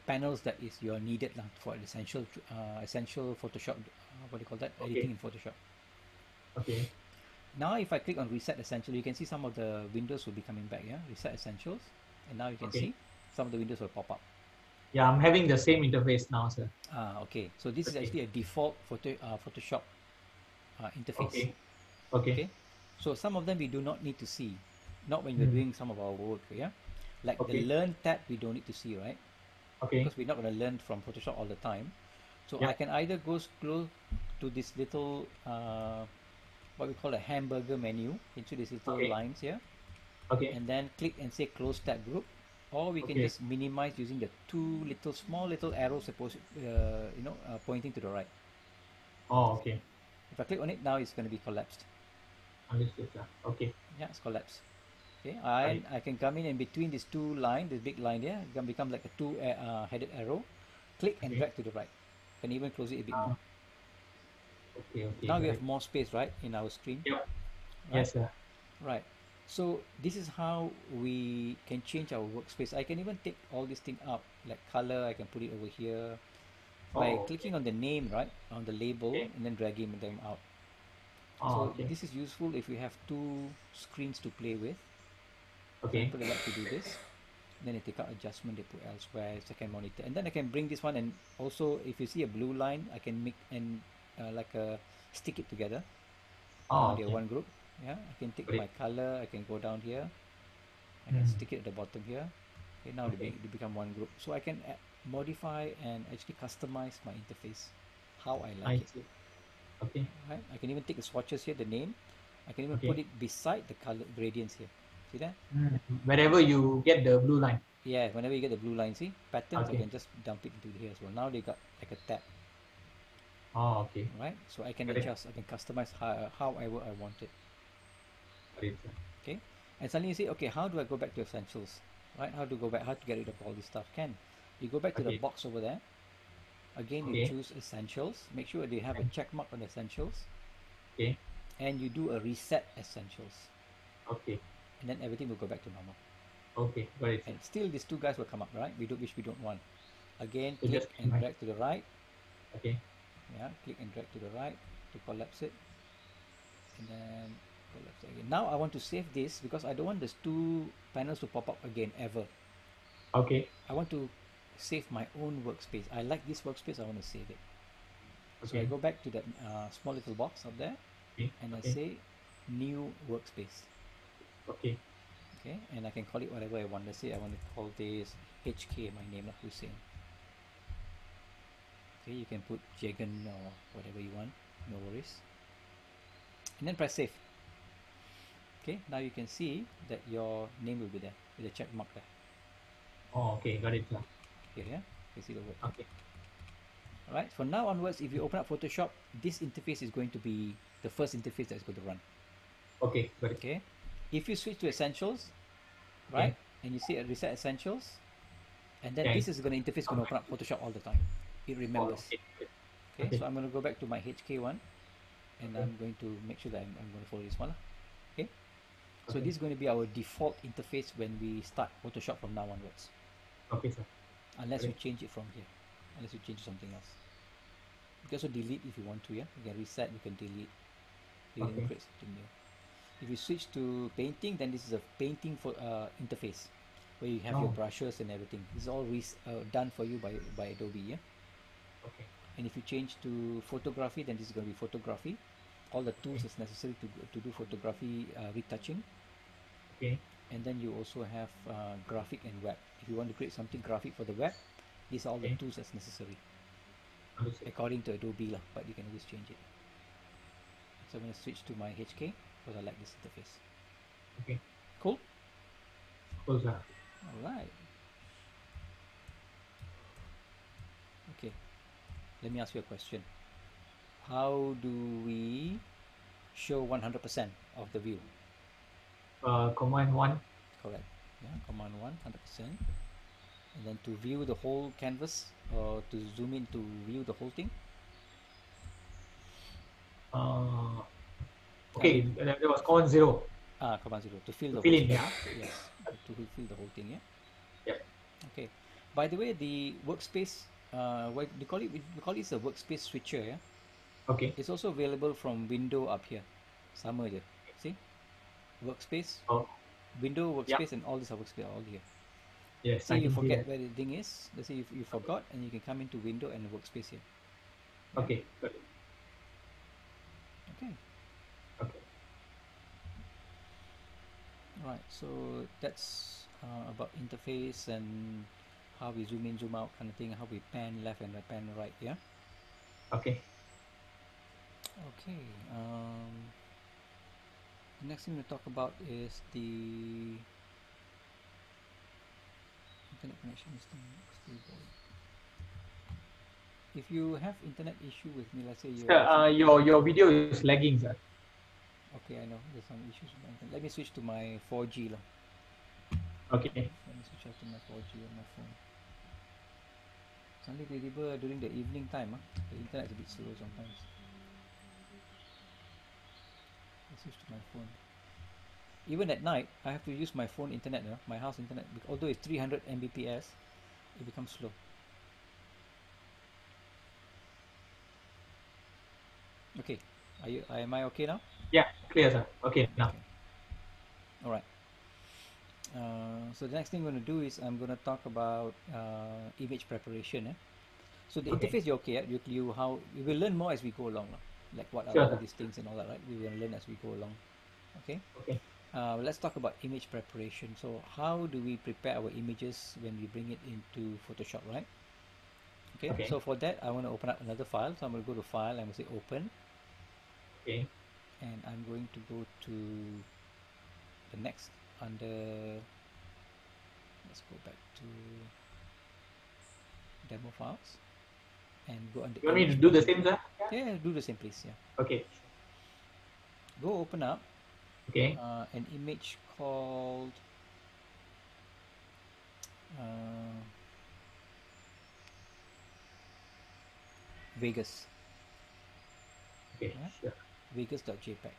panels that is you're needed lah for essential Photoshop. What do you call that? Okay. Editing in Photoshop. Okay. Now, if I click on Reset Essential, you can see some of the windows will be coming back. Yeah, Reset Essentials, and now you can Okay. see some of the windows will pop up. Yeah, I'm having the same interface now, sir. Okay. So this is Okay. actually a default Photoshop interface. Okay. Okay. Okay. So some of them we do not need to see, not when we're Hmm. doing some of our work. Yeah, like the Okay. Learn tab, we don't need to see, right? Okay. Because we're not going to learn from Photoshop all the time. So I Yep. can either go scroll to this little what we call a hamburger menu into these little Okay. lines here, Okay. and then click and say close tab group, or we can Okay. just minimize using the two small little arrows pointing to the right. Oh, okay. If I click on it now, it's going to be collapsed. Understood, sir. Okay. Yeah, it's collapsed. Okay, Got and it. I can come in between these two lines, this big line here, it can become like a two headed arrow. Click and Okay. drag to the right. Can even close it a bit more. Uh, okay. Okay. Now we Got have it. more space, right, in our screen, Yep. right? Yes, sir. Right. So this is how we can change our workspace. I can even take all this thing up, like color. I can put it over here by Oh, okay. clicking on the name, right, on the label, Okay. and then dragging them out. Oh, So okay. this is useful if you have two screens to play with. Some Okay. people like to do this. Then they take out adjustment, they put elsewhere, second monitor, and then I can bring this one, and also if you see a blue line, I can make and stick it together. Now Oh, they're okay. one group. Yeah, I can take Got my it. color. I can go down here. I can Hmm. stick it at the bottom here. Okay, now Okay. they become one group. So I can modify and actually customize my interface how I like I it. see. Okay. Right? I can even take the swatches here, the name. I can even put Okay. it beside the color gradients here. See that? Hmm. Wherever you get the blue line. Yeah, whenever you get the blue line, see patterns, I Okay. can just dump it into here as well. Now they got like a tab, Oh, okay. right? So I can Got it. adjust, I can customize however I want it. Got it, sir. Okay, and suddenly you say, okay, how do I go back to essentials, right? How to go back? How to get rid of all this stuff? Can you go back to the Okay. box over there? Again, you Okay. choose essentials. Make sure they have a And- check mark on essentials, Okay. and you do a reset essentials, Okay. and then everything will go back to normal. Okay. Got it, sir. And still, these two guys will come up, right? Which we don't want. Again, So click just and minimize. drag to the right. Okay. Yeah, click and drag to the right to collapse it, and then collapse it again. Now I want to save this because I don't want these two panels to pop up again ever. Okay. I want to save my own workspace. I like this workspace, I want to save it. So I Okay. go back to that small little box up there, Okay. and I Okay. say new workspace. Okay. Okay, and I can call it whatever I want. Let's say I want to call this HK, my name, Hussein. Okay, you can put Jagan or whatever you want, no worries. And then press save. Okay, now you can see that your name will be there with a check mark there. Oh, okay, got it, sir. Here, yeah, you see the word. Okay. All right, from now onwards, if you open up Photoshop, this interface is going to be the first interface that's going to run. Okay, got it. Okay, if you switch to Essentials, right, Okay. and you see a Reset Essentials, and then Okay. this is going to interface going to open up Photoshop all the time. It remembers. Okay. Okay, Okay. so I'm going to go back to my HK one, and Okay. I'm going to make sure that I'm going to follow this one. Okay, so Okay. this is going to be our default interface when we start Photoshop from now onwards, Okay, sir. unless you Okay. change it from here, unless you change to something else. You can also delete if you want to, yeah. You can reset, you can delete, you can Okay. create something new. If you switch to painting, then this is a painting for interface where you have your Oh. brushes and everything. This is all done for you by Adobe, yeah. Okay. And if you change to photography, then this is going to be photography. All the tools is necessary to do photography retouching. Okay. And then you also have graphic and web. If you want to create something graphic for the web, these are all the Okay. tools that's necessary Understood. according to Adobe lah, but you can always change it. So I'm going to switch to my HK because I like this interface. Okay. Cool. Cool, sir. All right. Okay. Let me ask you a question. How do we show 100% of the view? Command 1. Correct. Yeah, command 1, 100%. And then to view the whole canvas or to zoom in to view the whole thing. Okay, there was command 0. Command 0 to fill To the fill whole in, space. yeah. Yes, to fill the whole thing. Yeah. Yep. Okay. By the way, the workspace, what we call it? We call it a workspace switcher. Yeah. Okay. It's also available from window up here. Sama je. See? Workspace, Oh, window, yeah. workspace, and all these are workspace all here. Yes, Say I you can see forget that. where the thing is. Let's say you forgot, and you can come into window and workspace here. Yeah? Okay, got it. Okay. Okay. Right. So that's about interface and how we zoom in, zoom out, kind of thing. How we pan left and pan right. Yeah. Okay. Okay. The next thing we'll talk about is the internet connection is stable. If you have internet issue with me, let's say you Sir, your video is lagging, sir. okay, I know there's some issues with my internet. Let me switch to my 4G lah. Okay. Let me switch out to my 4G on my phone. Suddenly tiba-tiba during the evening time, the internet is a bit slow sometimes. Let's switch to my phone. Even at night, I have to use my phone internet, my house internet. Although it's 300 Mbps, it becomes slow. Okay, am I okay now? Yeah, clear, sir. Okay, now. Okay. All right. So the next thing I'm going to do is I'm going to talk about image preparation. So the Okay. interface you're okay at. You will learn more as we go along, like what are Sure, all sir. these things and all that, right? We will learn as we go along. Okay. Okay. Let's talk about image preparation. So how do we prepare our images when we bring it into Photoshop, right? Okay. Okay. So for that, I want to open up another file. So I'm going to go to File. I'm going to say Open, Okay. and I'm going to go to the next under. Let's go back to demo files and go under. You want me to image do the preparation. same, sir? Yeah, do the same, please. Yeah. Okay. Go open up Okay. an image called Vegas. Okay. Yeah. Sure. Vegas.jpg.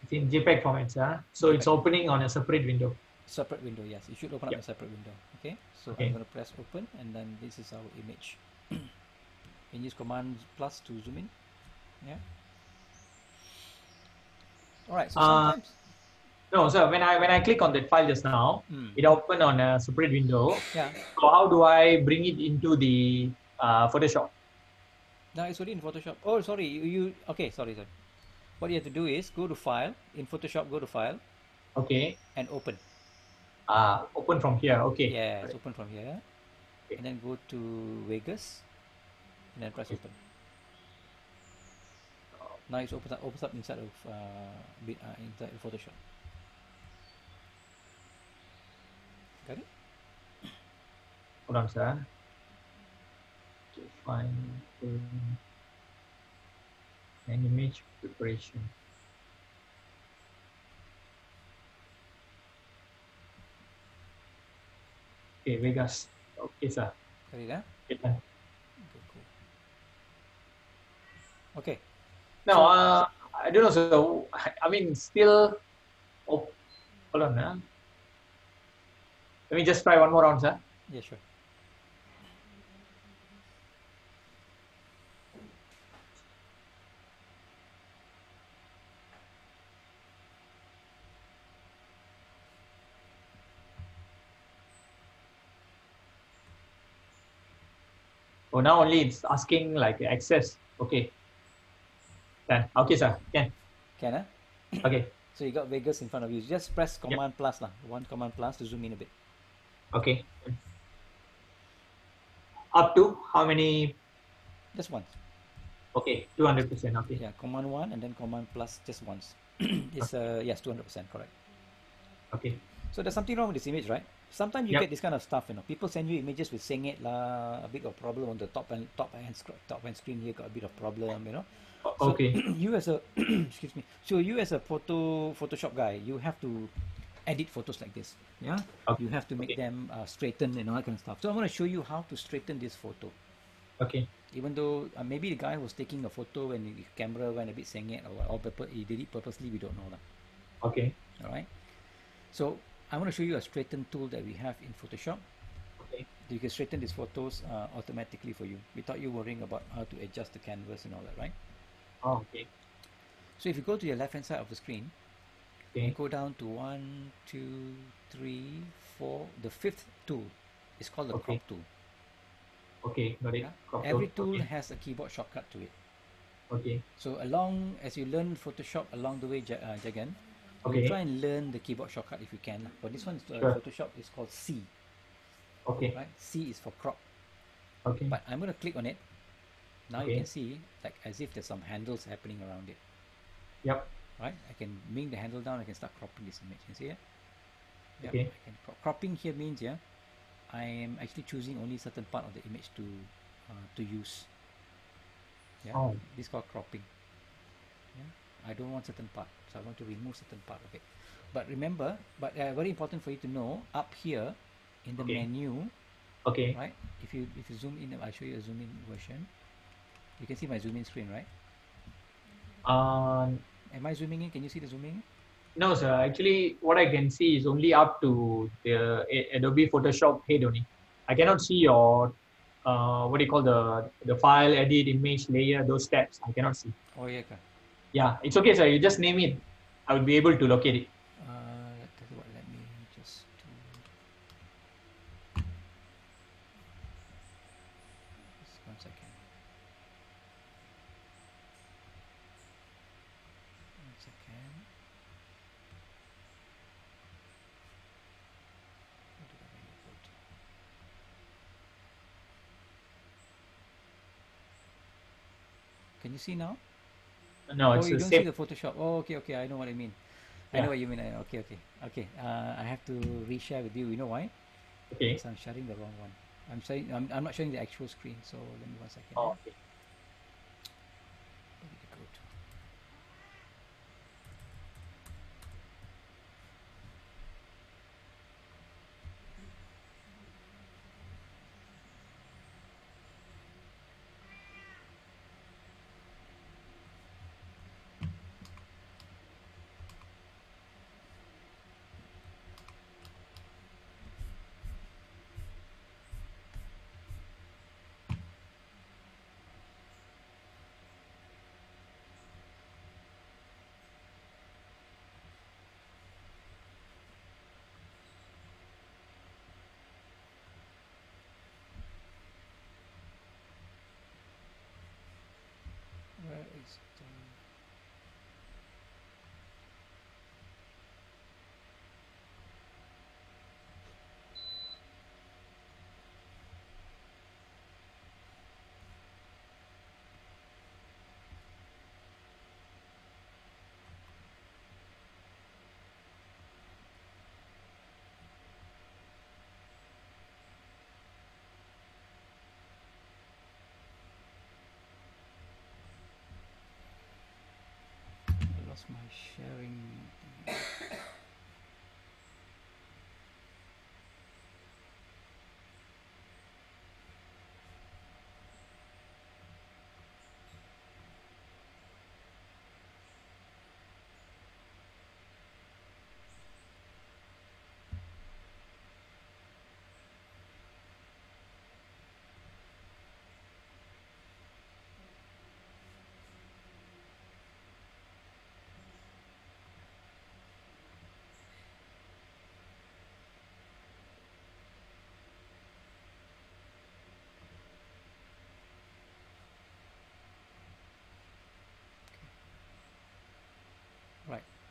It's in JPEG format, sir. So it's JPEG. opening on a separate window. Separate window, yes. It should open up Yep. a separate window. Okay. So Okay. I'm going to press open, and then this is our image. Can use Command plus to zoom in. Yeah. All right. So sometimes. No, sir. When I click on that file just now, it opened on a separate window. Yeah. So how do I bring it into the Photoshop? No, it's already in Photoshop. Oh, sorry. You okay? Sorry. What you have to do is go to File, in Photoshop, go to File, Okay. and Open. Open from here. Okay. Yeah, Got it's it. open from here. Okay. And then go to Vegas, and then press Okay. Open. Now it's opens up inside of inside Photoshop. Got it? Hold on, sir. Define an image preparation. Okay, Vegas. Okay, sir. Got it, huh? Okay, done. Okay, cool. Okay, Now, so I don't know. So, I mean, still. Oh, hold on. Let me just try one more round, sir. yeah, sure. Oh, now only it's asking like access. Okay, done. Okay, sir. Can. Can, huh? Okay. So you got Vegas in front of you. Just press Yep. Command plus lah. One Command plus to zoom in a bit. Okay. Up to how many? Just once. Okay, 200%. Okay. Yeah, Command 1 and then Command plus just once. It's yes, 200%, correct. Okay. So there's something wrong with this image, right? Sometimes you Yep. get this kind of stuff, People send you images with sengit lah, a bit of problem on the top end screen here got a bit of problem. So Okay. you as a excuse me. So you as a Photoshop guy, you have to edit photos like this. Yeah, Okay. you have to make Okay. them straighten and all that kind of stuff. So I'm going to show you how to straighten this photo. Okay. Even though maybe the guy was taking a photo and the camera went a bit sengit or he did it purposely, we don't know lah. Okay. All right. So I want to show you a straighten tool that we have in Photoshop. Okay. You can straighten these photos automatically for you without you worrying about how to adjust the canvas and all that, right? Oh, okay. So if you go to your left hand side of the screen, Okay. and go down to 1, 2, 3, 4. The fifth tool is called the Okay. crop tool. Okay. Got it. Yeah? Crop Every tool. tool Okay. has a keyboard shortcut to it. Okay. So as you learn Photoshop along the way, Jagan, you Okay. try and learn the keyboard shortcut if you can. For this one, Sure. Photoshop is called C. Okay. Right? C is for crop. Okay. But I'm going to click on it. Now you Okay. can see like as if there's some handles happening around it. Yep. Right? I can bring the handle down. I can start cropping this image. You see it? Yep, Okay. I can cropping here means I am actually choosing only certain part of the image to use. Yeah, Oh. this is called cropping. Yeah, I don't want certain part, so I want to remove certain part of it. But remember, very important for you to know, up here in the Okay. menu, Okay. right? If you zoom in, I'll show you a zoom in version. You can see my zoom in screen, right? Am I zooming in? Can you see the zooming in? No, sir. Actually, what I can see is only up to the Adobe Photoshop head only. I cannot see your what do you call the file, edit, image, layer, those tabs. I cannot see. Oh yeah, okay. Yeah, it's okay, sir. You just name it. I will be able to locate it. Tell you what, let me just do just 1 second. 1 second. What did I really put? Can you see now? No, Oh, it's you the don't see same. the Photoshop. Oh, okay. I know what I mean. I Yeah. know what you mean. Okay. I have to reshare with you. You know why? Okay. Because I'm sharing the wrong one. I'm not showing the actual screen. So let me 1 second. Oh, okay. Where did it go to?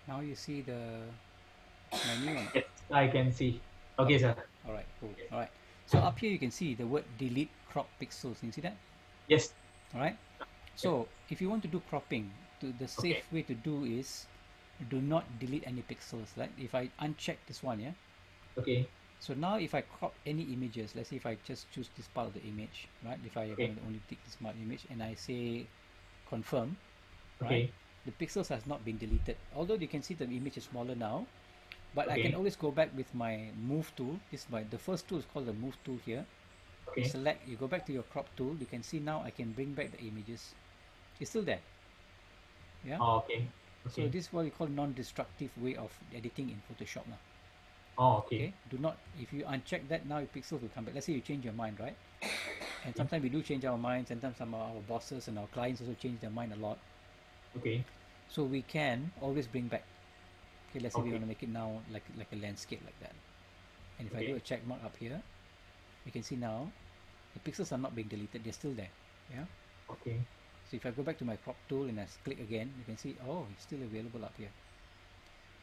Now you see the menu. Yes, I can see. Okay, sir. All right, cool. All right. So up here you can see the word delete crop pixels. Can you see that? Yes. All right. Yes. So if you want to do cropping, the safe Okay. way to do is do not delete any pixels. Like if I uncheck this one, yeah. Okay. So now if I crop any images, let's say if I just choose this part of the image, right? If I Okay. want to only take this part image and I say confirm, right? Okay. The pixels has not been deleted. Although you can see the image is smaller now, but I can Okay. always go back with my move tool. The first tool is called the move tool here. You Okay. select, you go back to your crop tool. You can see now I can bring back the images. It's still there. Yeah. Oh, okay. So Okay. this is what we call non-destructive way of editing in Photoshop now. Oh, okay. Okay. Do not, if you uncheck that, now your pixels will come back. Let's say you change your mind, right? And Yeah. sometimes we do change our minds. Sometimes some of our bosses and our clients also change their mind a lot. Okay. So we can always bring back. Okay, let's say we Okay. want to make it now like a landscape like that. And if I do Okay. a check mark up here, you can see now the pixels are not being deleted. They're still there. Yeah. Okay. So if I go back to my crop tool and I click again, you can see, oh, it's still available up here.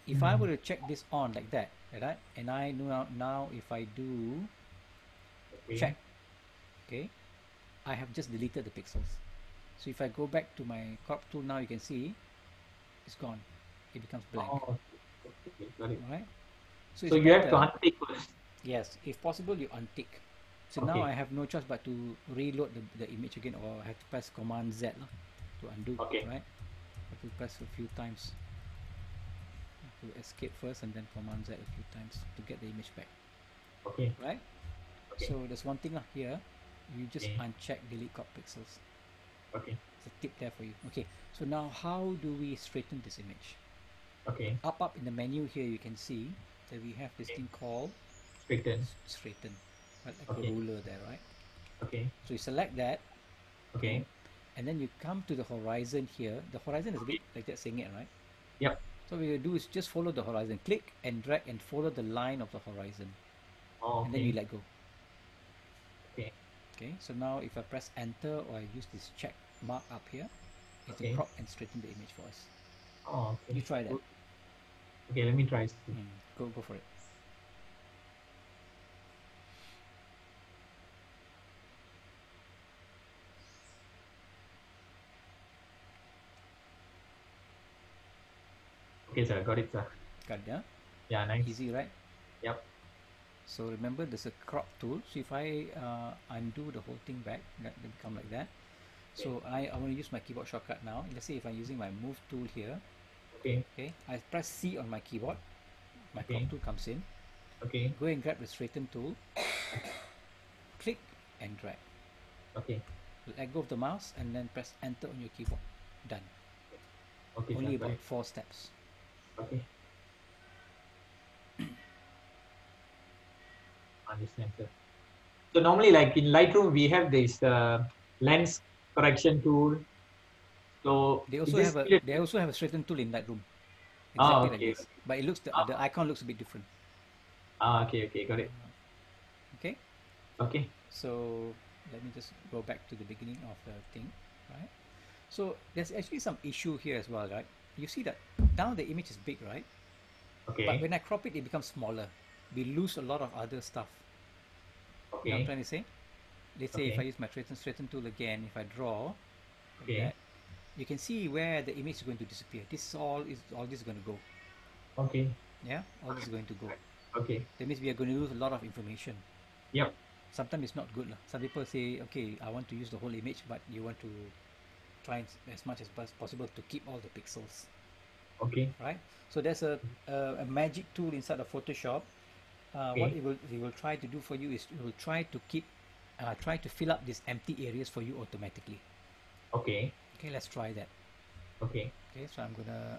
If I were to check this on like that, right? And I know now if I do Okay. check, okay, I have just deleted the pixels. So if I go back to my crop tool now, you can see it's gone. It becomes blank. Oh, okay. Got it. All right. So So it's you have to better. untick first. Yes, if possible, you untick. So now Okay. I have no choice but to reload the image again, or I have to press Command Z lah, to undo. Okay. Right. I have to press a few times. I have to escape first and then Command Z a few times to get the image back. Okay. Right. Okay. So there's one thing lah here. You just Okay. uncheck delete crop pixels. Okay. It's a tip there for you. Okay. So now how do we straighten this image? Okay. Up in the menu here, you can see that we have this thing called Straighten. straighten, right? Like Okay. a ruler there, right? Okay. So you select that, Okay. and then you come to the horizon here. The horizon is a bit like that, saying it, right? Yep. So what you do is just follow the horizon. Click and drag and follow the line of the horizon, Oh, and then you okay. let go. Okay. Okay. So now if I press enter or I use this check mark up here, it will Okay. crop and straighten the image for us. Oh, okay. You try that. Good. Okay, let me try. Go for it. Okay, sir. Got it, sir. Got it, yeah? Yeah, nice. Easy, right? Yep. So remember, there's a crop tool. So if I undo the whole thing back, that will become like that. So I want to use my keyboard shortcut now. Let's say if I'm using my move tool here, Okay. okay, I press C on my keyboard. My Okay. crop tool comes in. Okay. Go and grab the straighten tool. Click and drag. Okay. Let go of the mouse and then press enter on your keyboard. Done. Okay, Only sir. Got about it. 4 steps. Okay. Understand, sir. So normally, like in Lightroom, we have this lens correction tool. So They is also this have a still they also have a straighten tool in Lightroom. Ah, Exactly like okay. this. But it looks the Ah, icon looks a bit different. okay, okay, got it. Okay. Okay. So let me just go back to the beginning of the thing, right? So there's actually some issue here as well, right? You see that now the image is big, right? But Okay. when I crop it, it becomes smaller. We lose a lot of other stuff. You know what I'm Okay. trying to say? Let's say if I Okay. use my straighten tool again, if I draw like Okay. that, you can see where the image is going to disappear. This is all this is going to go. Okay. Yeah, all this is going to go. Okay. That means we are going to lose a lot of information. Yep. Sometimes it's not good lah. Some people say, okay, I want to use the whole image, but you want to try as much as possible to keep all the pixels, Okay. right? So there's a magic tool inside of Photoshop. What Okay. it will try to do for you is it will try to try to fill up these empty areas for you automatically. Okay. Okay, let's try that. Okay. Okay, so I'm gonna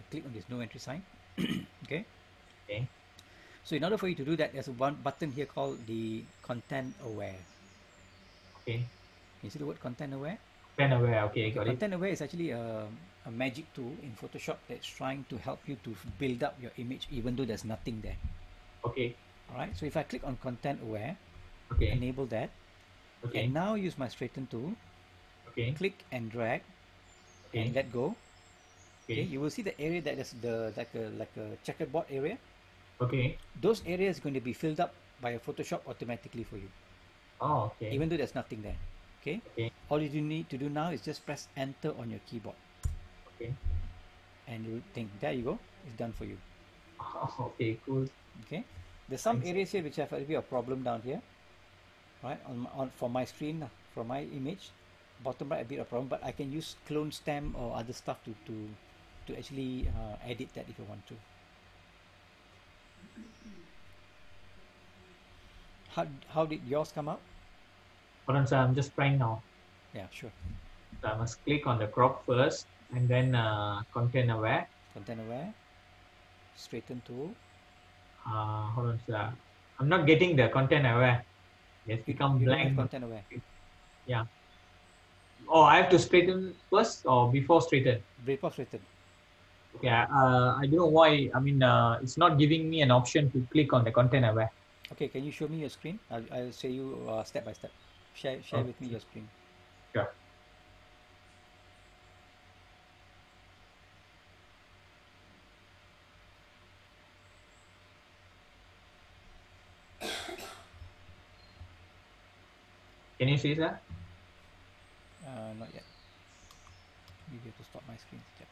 click on this no entry sign. Okay. Okay. So in order for you to do that, there's one button here called the content aware. Okay. You see the word content aware? Pen aware. Okay, got it. Content aware is actually a magic tool in Photoshop that's trying to help you to build up your image even though there's nothing there. Okay. Alright, so if I click on content aware, Okay. enable that, Okay. and now use my straighten tool, Okay. click and drag Okay. and let go, Okay, you will see the area that is the like a checkerboard area. Okay. Those areas are going to be filled up by a Photoshop automatically for you, Oh, okay. even though there's nothing there. Okay, Okay. all you need to do now is just press enter on your keyboard, Okay. and you think, there you go, it's done for you. Okay, cool. Okay, there's some Thanks. areas here which have a bit of problem down here, right? On for my screen, for my image, bottom right a bit of problem, but I can use clone stamp or other stuff to actually edit that if you want to. How did yours come out? Hold on, sir. I'm just trying now. Yeah, sure. So I must click on the crop first and then content aware. Content aware, straighten tool. Hold on, sir. I'm not getting the content aware. It's become You don't have blank. content aware. Yeah. Oh, I have to straighten first or before straighten? Before straighten. Okay. I don't know why. I mean, it's not giving me an option to click on the content aware. Okay, can you show me your screen? I'll show you step by step. Share with me your screen. Sure. Can you see that? Not yet. Maybe have to stop my screen. Yeah.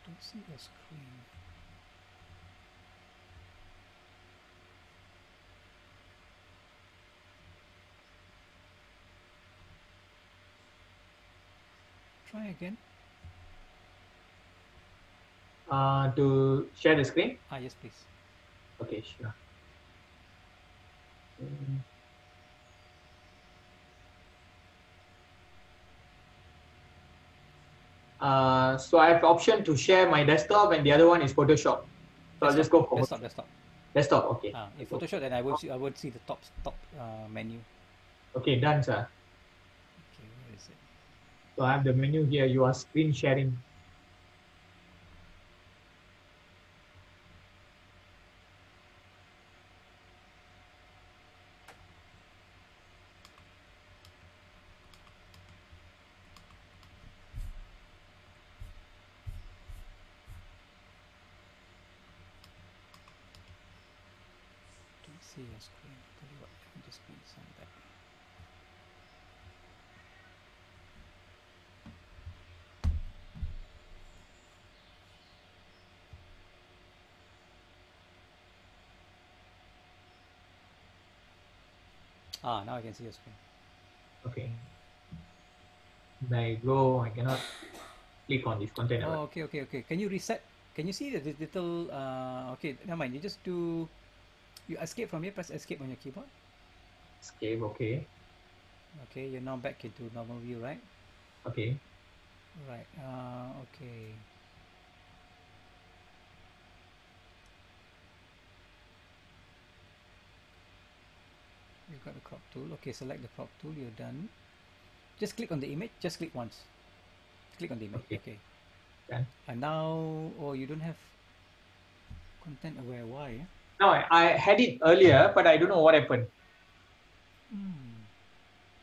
Don't see your screen. Try again. To share the screen? Yes, please. Okay, sure. So I have option to share my desktop and the other one is Photoshop. So I'll just go for desktop. Desktop, okay. In Photoshop, then I would see the top menu. Okay, done, sir. Okay, where is it? So I have the menu here. You are screen sharing. Don't see your screen. Tell you what, let me just screen some back. Now I can see your screen. Okay. There you go. I cannot click on this container. Oh, okay. Can you reset? Can you see the little? Okay, never mind. You just do. You escape from here. Press escape on your keyboard. Escape. Okay. Okay, you're now back into normal view, right? Okay. Right. Okay. You've got the crop tool. Okay, select the crop tool. You're done. Just click on the image. Just click once. Click on the image. Okay. Done. And now, oh, you don't have content aware. Why? No, I had it earlier, but I don't know what happened.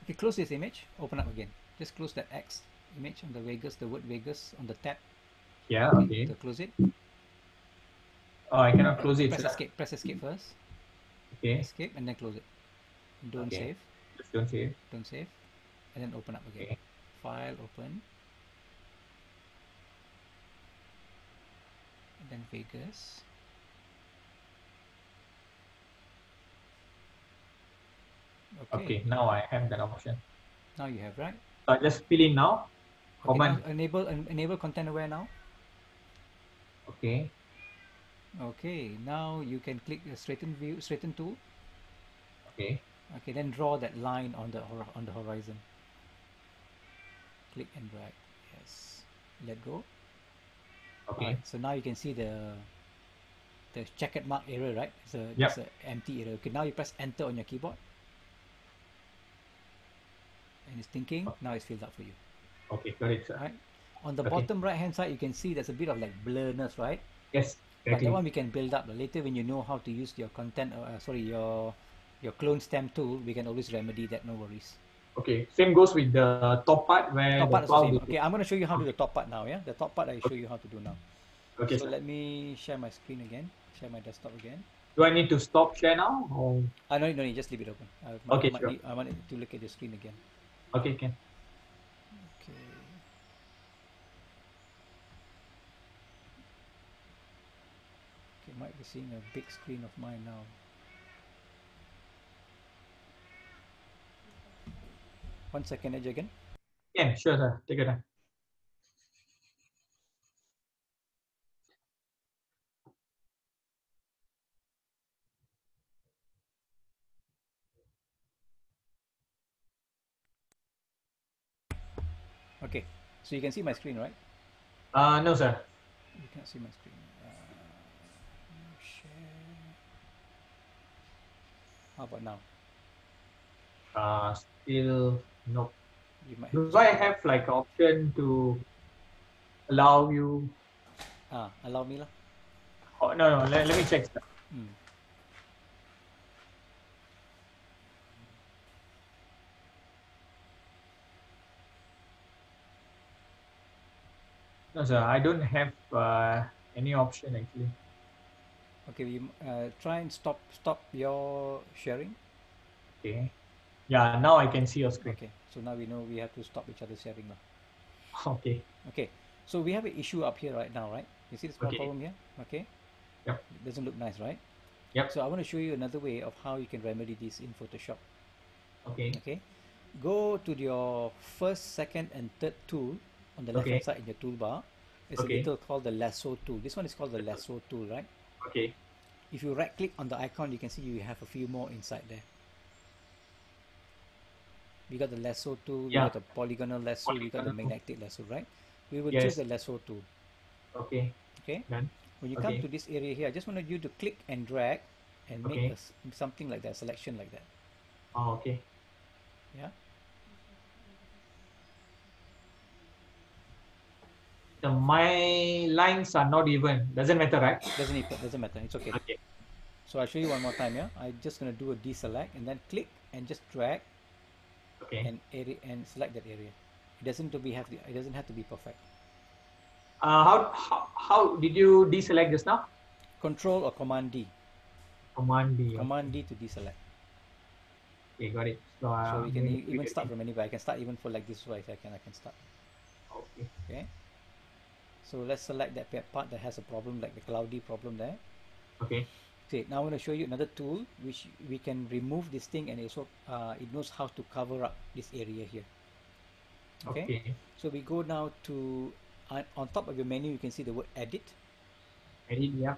Okay, close this image. Open up again. Just close that X image on the Vegas, the word Vegas on the tab. Yeah. Okay. So close it. Oh, I cannot close it. Press escape. Press escape first. Okay. Escape and then close it. Don't save. Just don't save. Don't save. And then open up again. Okay. File, open. And then Vegas. Okay, now I have that option. Now you have, right? So I just fill in now. Okay, now enable content aware now. Okay. Okay, now you can click the straighten tool. Okay. Okay, then draw that line on the horizon. Click and drag. Yes. Let go. All right. Okay. So now you can see the checkered mark area, right? It's a Yep. just an empty area. Okay, now you press enter on your keyboard, and it's thinking. Now it's filled up for you. Okay. Got it, sir. Right. On the Okay. bottom right hand side, you can see there's a bit of like blurriness, right? Yes. But that Exactly. one we can build up later when you know how to use your content. Sorry, your clone stamp tool. We can always remedy that. No worries. Okay. Same goes with the top part where Top the part is the cloud same. is. Okay, I'm going to show you how to do the top part now. Yeah, the top part I show Okay. you how to do now. Okay, So sir. let me share my screen again. Share my desktop again. Do I need to stop share now? Or No, no, no, just leave it open. okay, sure. I want it to look at the screen again. Okay, can. Okay. Okay, might be seeing a big screen of mine now. One second, Edge again. Yeah, sure, sir. Take your time. Okay, so you can see my screen, right? No, sir. You can't see my screen. Share. How about now? Still no. You might have to Do I scroll up. have like option to allow you? Allow me lah. Oh, no, no. Let me check, sir. Mm. No, sir. I don't have any option actually. Okay, you try and stop your sharing. Okay. Yeah, now I can see your screen. Okay, so now we know we have to stop each other sharing now. Okay. Okay, so we have an issue up here right now, right? You see the small Okay. problem here? Okay, Yep. it doesn't look nice, right? Yep. So I want to show you another way of how you can remedy this in Photoshop. Okay. Okay, go to your first, second, and third tool on the left hand Okay. side in your toolbar. There's a Okay. little called the lasso tool. This one is called the lasso tool, right? Okay. If you right click on the icon, you can see you have a few more inside there. We got the lasso tool, we Yeah. got the polygonal lasso, we got the Polygon. magnetic lasso, right? We will choose Yes. the lasso tool. Okay. Okay, Done. when you come Okay. to this area here, I just wanted you to click and drag and make Okay. something like that, selection like that. Oh, okay. Yeah. My lines are not even. Doesn't matter, right? Doesn't matter. It's okay. Okay. So I'll show you one more time. Yeah, I'm just gonna do a deselect and then click and just drag Okay. and area and select that area. It doesn't have to be perfect. How did you deselect just now? Control or Command D. Command D. Command Okay. D to deselect. Okay, got it. So So we I'm can going to do even it start again. from anywhere. I can start even for like this way. I can start. Okay. Okay. So let's select that part that has a problem, like the cloudy problem there. Okay. Okay, now I'm going to show you another tool which we can remove this thing, and also it knows how to cover up this area here. Okay, Okay. so we go now to on top of your menu, you can see the word edit. Edit. Yeah.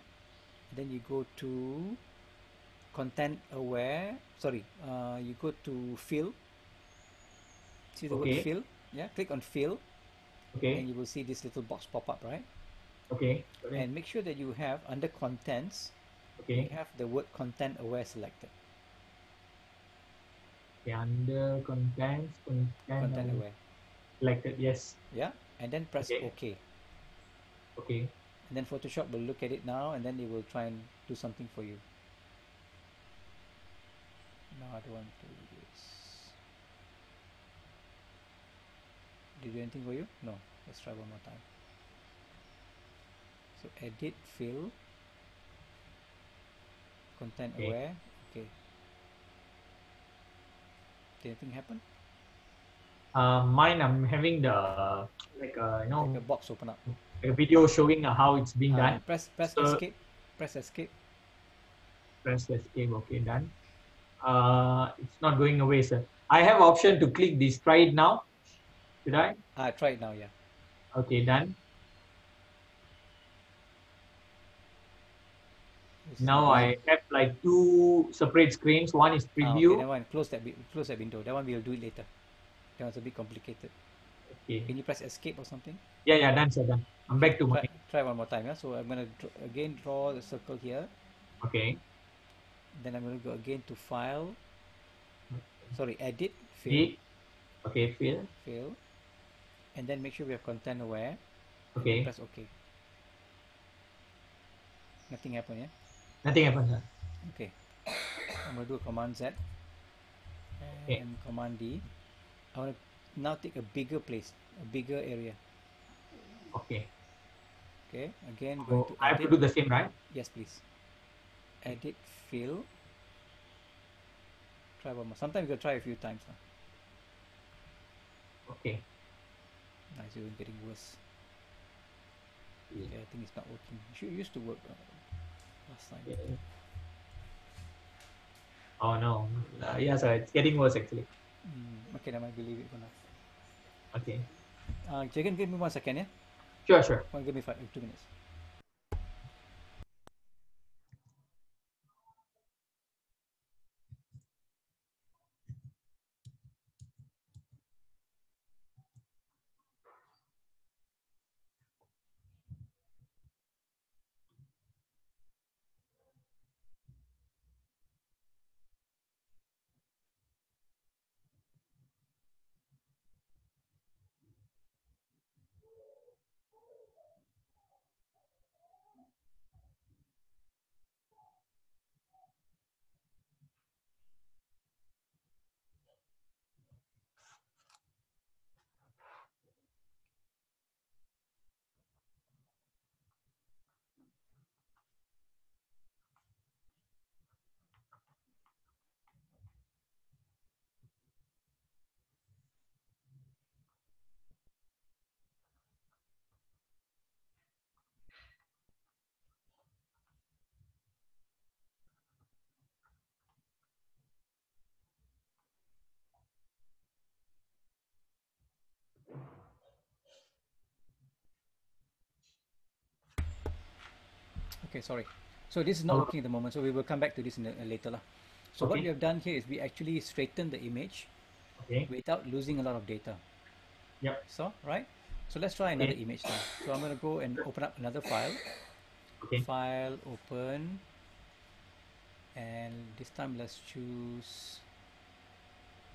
Then you go to content aware. Sorry, you go to fill. See the word Okay. fill? Yeah, click on fill, and Okay. you will see this little box pop up, right? Okay. Got it. And make sure that you have under contents, you Okay. have the word content aware selected. Okay. Under contents, content Content aware. selected. Yes. Yeah, and then press Okay. OK. Okay. And then Photoshop will look at it now, and then it will try and do something for you. No, I don't want to do this. Did it do anything for you? No. Let's try one more time. So edit, fill, content Okay. aware. Okay. Did anything happen? Mine, I'm having the like Like a box open up. a video showing how it's being done. Press So escape. Press escape. press escape. Okay, done. It's not going away, sir. I have option to click this. Try it now. Should I? Try it now. Yeah. Okay, done. Now I have like two separate screens. One is Okay, preview. never mind. Close that window. That one we'll do it later. That one's a bit complicated. Okay. Can you press escape or something? Yeah, yeah, done, sir, done. I'm Okay, back to my. try one more time. Yeah. So I'm gonna again draw the circle here. Okay. Then I'm gonna go again to file. Sorry, edit, fill, D. Okay, fill. fill, and then make sure we have content aware, and then Okay. press OK. Nothing happened. Yeah. Nothing happens, sir. Okay. I'm gonna do a Command Z Okay. and Command D. I want to now take a bigger place, a bigger area. Okay. Okay, again going So to I have to edit. do the same, right? Yes, please. Edit, fill. Try one more. Sometimes you gotta try a few times. Huh? Okay. Nice, even getting worse. Yeah, I think it's not working. It used to work last time. Yeah. Oh no. Yeah, sir. It's getting worse actually. Okay, I might believe it for now. Okay. Jagan, give me 1 second, yeah? Sure, sure. Give me 2 minutes. Okay, sorry. So this is not Oh, working at the moment, so we will come back to this in later. Lah. So what we okay. have done here is we actually straightened the image Okay. without losing a lot of data. Yep. So, right? So let's try another Okay. image now. So I'm going to go and open up another file. Okay. File, open. And this time let's choose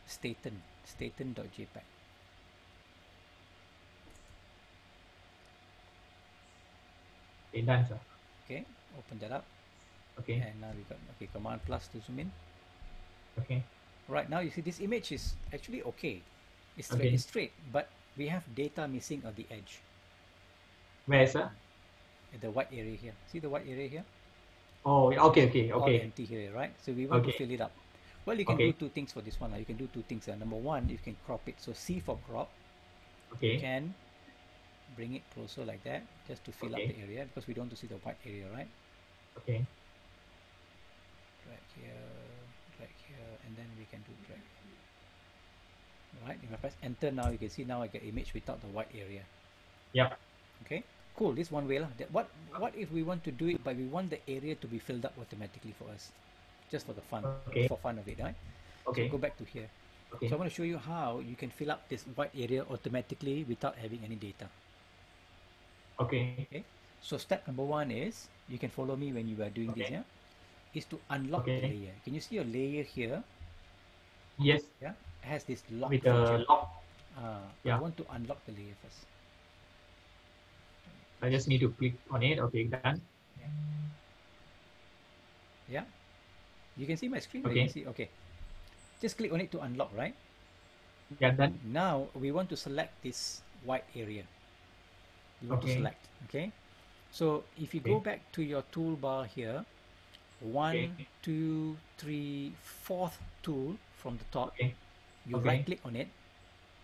staten.jpg. Okay, done, sir. Okay, open that up. Okay. And now we got, okay, Command plus to zoom in. Okay. Right, now you see this image is actually okay. It's straight, Okay. it's straight, but we have data missing on the edge. Where, sir? At the white area here. See the white area here? Oh, okay, okay, All okay. empty here, right? So we want to Okay. fill it up. Well, you can do Okay. two things for this one. You can do two things. Number one, you can crop it. So C for crop. You Okay. can bring it closer like that, just to fill up Okay. the area, because we don't want to see the white area, right? Okay. Drag here, and then we can do drag. Right, if I press enter now, you can see now I get image without the white area. Yep. Okay, cool. This one way lah. What if we want to do it, but we want the area to be filled up automatically for us, just for the fun, Okay. for fun of it, right? Okay. So go back to here. Okay. So I want to show you how you can fill up this white area automatically without having any data. Okay. Okay. So step number one is, you can follow me when you are doing this, Okay. yeah, is to unlock the Okay. layer. Can you see your layer here? Yes. Yeah, it has this lock With feature. the lock. I Yeah. want to unlock the layer first. I just need to click on it. Okay, done. Yeah, you can see my screen. Okay. You can see. Okay, just click on it to unlock. Right Yeah, done. now, we want to select this white area. We want to Okay. select. Okay, so if you go back to your toolbar here, Okay. 1, 2, 3, fourth tool from the top, Okay. you Okay. right click on it.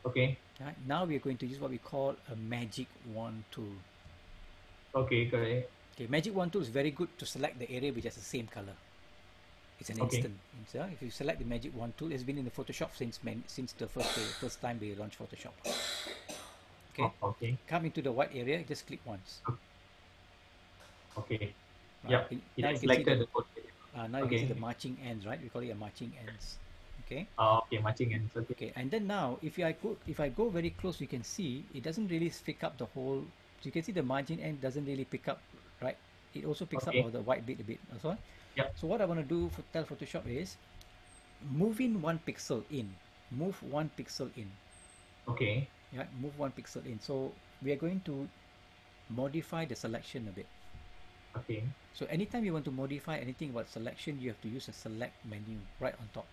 Okay. Right? Now we are going to use what we call a magic wand tool. Okay, correct. Okay, magic wand tool is very good to select the area which has the same color. It's an Okay. instant. If you select the magic wand tool, it's been in the Photoshop since the first time we launched Photoshop. Okay, Oh, okay. come into the white area, just click once. Okay. right? Yep. It Now has you can see selected the the portrait. now you can see Okay. the marching ends, right? We call it a marching ends. Okay. Okay, matching ends. Okay. Okay, and then now if I go very close, you can see it doesn't really pick up the whole. So you can see the margin end doesn't really pick up, right? It also picks up Okay. all the white bit a bit. Also, Yep. so what I want to do for tell Photoshop is move in 1 pixel in, move 1 pixel in. Okay. Yeah, move 1 pixel in. So we are going to modify the selection a bit. Okay. So anytime you want to modify anything about selection, you have to use a select menu right on top.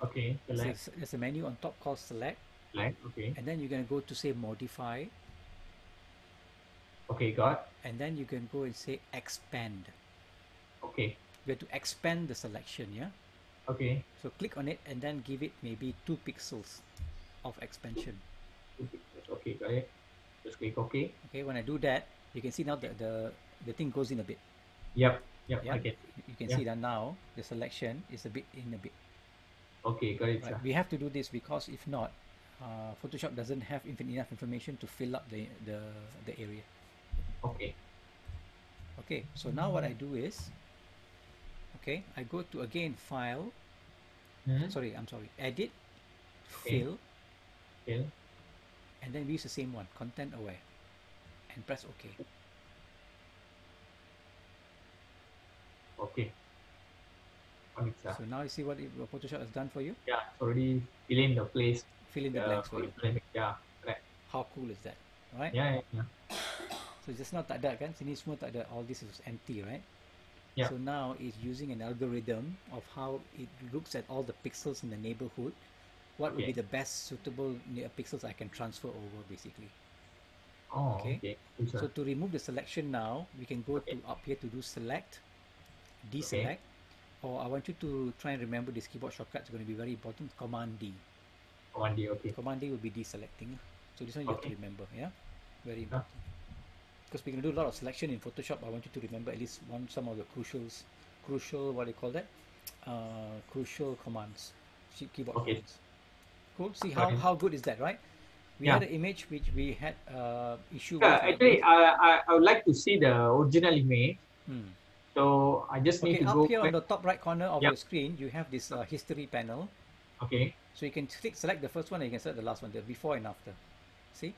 Okay. So Select. there's a menu on top called select, Select. Okay. and then you're gonna go to say modify, Okay. Got. and then you can go and say expand. Okay. We have to expand the selection, yeah? Okay. So click on it and then give it maybe 2 pixels of expansion. 2 pixels. Okay. Got it. Just click OK. Okay, when I do that, you can see now the thing goes in a bit. Yep. Yep. Yeah, I get. you can Yeah. see that now the selection is a bit in a bit. Okay. Got it, Right, sir. we have to do this because if not, Photoshop doesn't have enough information to fill up the area. Okay. Okay, so now what I do is, okay, I go to again file, sorry, edit, Okay. fill, Fill. and then we use the same one, content aware, and press OK. Okay. Got it, sir. So now you see what Photoshop has done for you? Yeah. It's already fill in the place. Fill in the blanks for you. Yeah. Correct. How cool is that, right? Yeah. Yeah. So just now tak ada kan, sini semua tak ada, all this is empty, right? Yeah. So now it's using an algorithm of how it looks at all the pixels in the neighborhood. What would be Okay. the best suitable pixels I can transfer over, basically. Oh. Okay. Okay. Good, sir. So to remove the selection now, we can go Okay. to up here to do select, Okay. deselect, or I want you to try and remember this keyboard shortcut. It's going to be very important. Command D. Command D. Okay. Command D will be deselecting. So this one you have to Okay. remember. Yeah, very Yeah. important. Because we're going to do a lot of selection in Photoshop. I want you to remember at least some of the crucial, what do you call that? Crucial commands, keyboard Okay. commands. Cool. See Okay. how good is that, right? We Yeah. had an image which we had issue Yeah. with. Actually, I would like to see the original image. Hmm. So I just need Okay, to up go. here on the top right corner of Yeah. your screen, you have this history panel. Okay. So you can select the first one and you can select the last one, the before and after. See?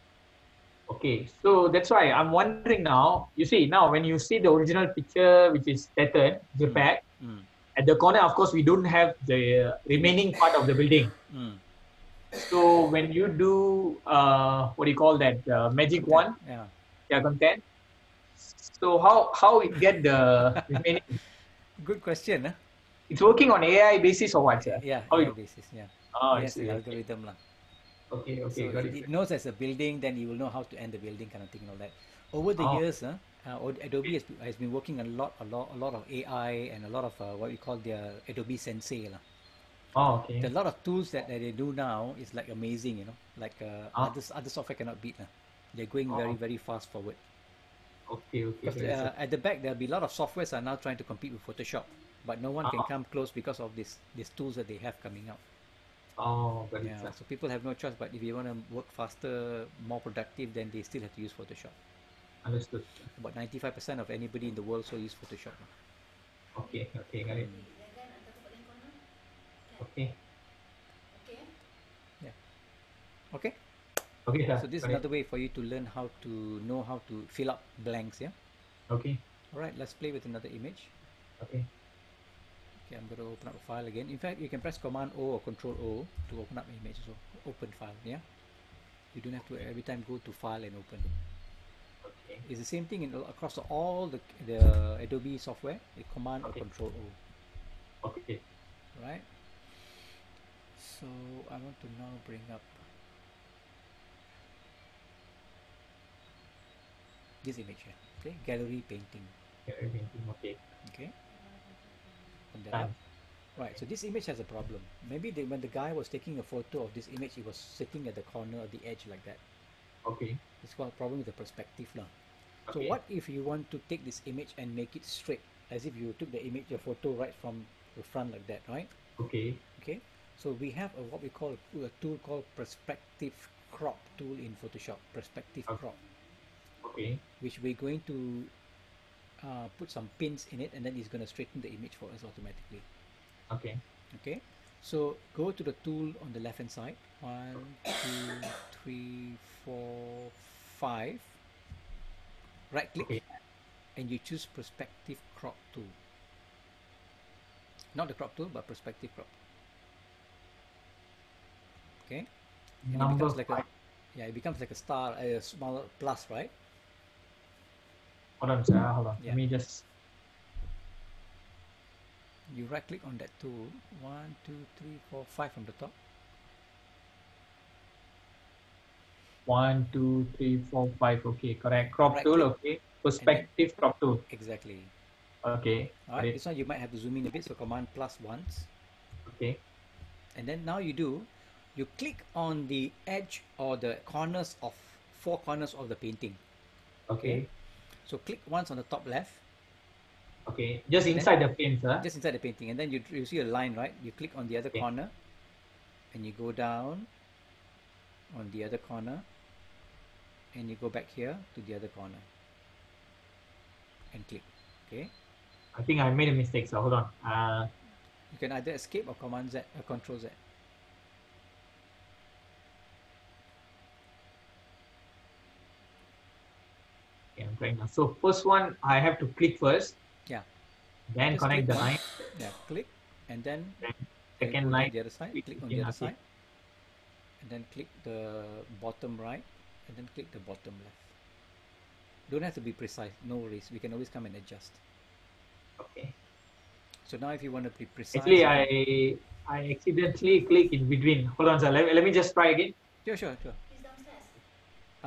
Okay. So that's why I'm wondering now. You see now when you see the original picture, which is pattern JPEG, at the corner, of course, we don't have the remaining part of the building. So when you do what do you call that magic Content. one? Yeah. Content. So how it get the remaining? Good question, huh? It's working on AI basis or what, sir? Yeah, How AI it? basis. Yeah. Oh, I It has see. the Okay. algorithm lah. Okay. So Got it. it knows as a building, then it will know how to end the building, kind of thing, and all that. Over the Oh, years, Adobe has been working a lot of AI and a lot of what we call their Adobe Sensei lah. oh, okay. There are a lot of tools that they do now is like amazing, like Ah. other software cannot beat lah. They're going Oh, very fast forward. okay. Because Got it, sir. at the back there'll be a lot of softwares are now trying to compete with Photoshop, but no one can Ah. come close because of these tools that they have coming out. Oh, got it, Yeah, sir. so people have no choice. But if you want to work faster, more productive, then they still have to use Photoshop. Understood. About 95% of anybody in the world still use Photoshop. Okay. Got it. Okay. Yeah. Okay. Okay, sir. So this is Got it. another way for you to learn how to know how to fill up blanks. Yeah. Okay. All right. Let's play with another image. Okay. Okay, I'm going to open up a file again. In fact, you can press Command O or Control O to open up the image. So open file. Yeah. You don't have to every time go to File and Open. Okay. It's the same thing across all the Adobe software. Command or Okay. Control O. Okay. Right. So I want to now bring up this image here. Okay, gallery painting. Okay. Okay. Open that up. Right, so this image has a problem. Maybe when the guy was taking a photo of this image, it was sitting at the corner of the edge like that. Okay. It's got a problem with the perspective lah. So Okay. what if you want to take this image and make it straight, as if you took the image, your photo right from the front like that, right? Okay. Okay. So we have what we call a tool called Perspective Crop tool in Photoshop. Perspective Crop, Okay. which we're going to put some pins in it, and then it's going to straighten the image for us automatically. Okay. Okay, so go to the tool on the left hand side. 1, 2, 3, 4, 5. Right click Okay. and you choose perspective crop tool. Not the crop tool, but perspective crop. Okay, and it Number becomes like 5. it becomes like a star, a small plus, right? Hold on, sir. Hold on. Yeah. Let me just. You right click on that tool. 1, 2, 3, 4, 5 from the top. 1, 2, 3, 4, 5. Okay, correct. Crop Right tool. click Okay. and then Perspective crop tool. exactly. Okay. All Got right, it. this one you might have to zoom in a bit, so command plus once. Okay. And then now you click on the edge or the corners of 4 corners of the painting. Okay, Okay. so click once on the top left, Okay. Just and then inside the pane, sir. just inside the painting, and then you see a line, right? You click on the other Okay. corner and you go down on the other corner and you go back here to the other corner and click. Okay, I think I made a mistake, so hold on. you can either escape or command Z or control Z. Okay, I'm trying now. So first one, I have to click first, Yeah, then just connect click the once. line. Yeah, click, and then Then you second go down line, the other side, click click on the again. other Okay. side, and then click the bottom right, and then click the bottom left. Don't have to be precise, no worries. We can always come and adjust. Okay. So now if you want to be precise, Actually, you can. I accidentally click in between. Hold on, sir. Let me just try again. Sure, sure, sure.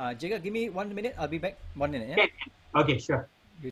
Jaga, give me 1 minute. I'll be back. 1 minute, yeah? Okay. Okay, sure. You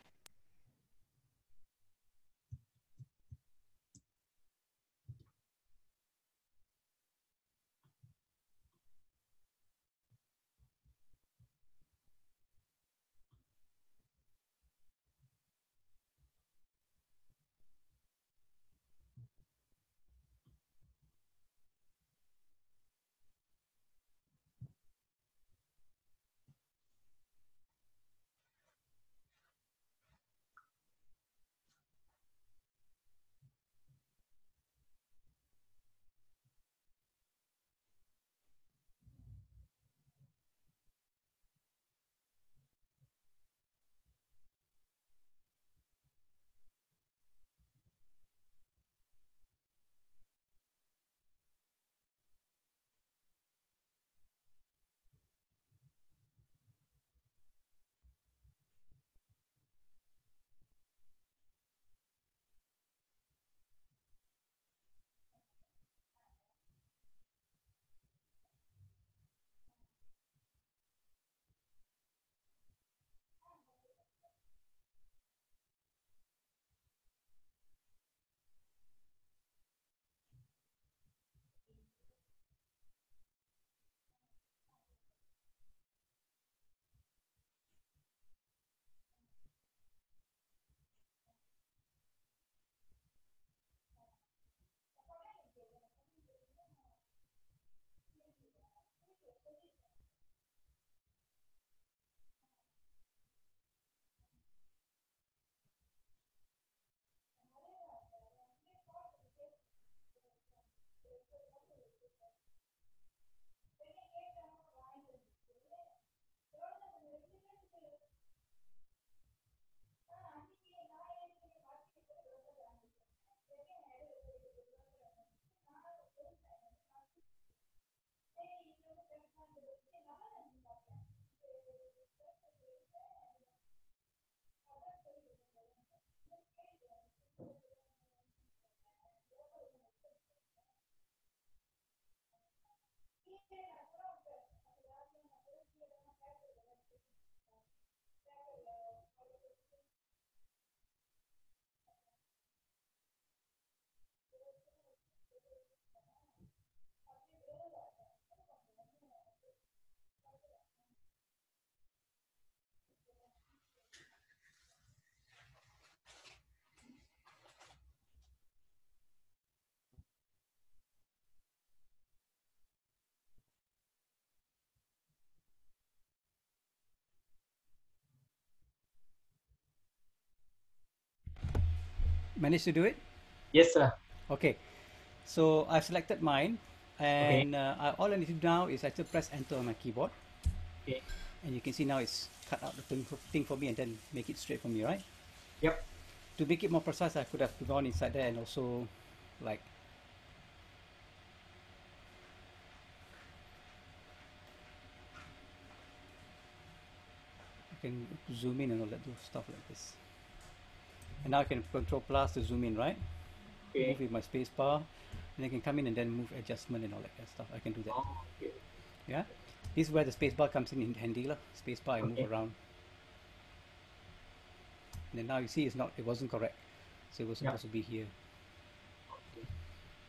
Managed to do it? Yes, sir. Okay. So I've selected mine, Okay. and all I need to do now is actually press enter on my keyboard, Okay. and you can see now it's cut out the thing for me and then make it straight for me, right? Yep. To make it more precise, I could have gone inside there and also like I can zoom in and all that stuff like this. And now I can control plus to zoom in, right? Move Okay. with my space bar, and I can come in and then move adjustment and all that kind of stuff. I can do that. Oh, okay. Yeah. This is where the space bar comes in handy lah. Space bar, I move Okay. around. And then now you see it wasn't correct. So it was Yeah. supposed to be here. Okay.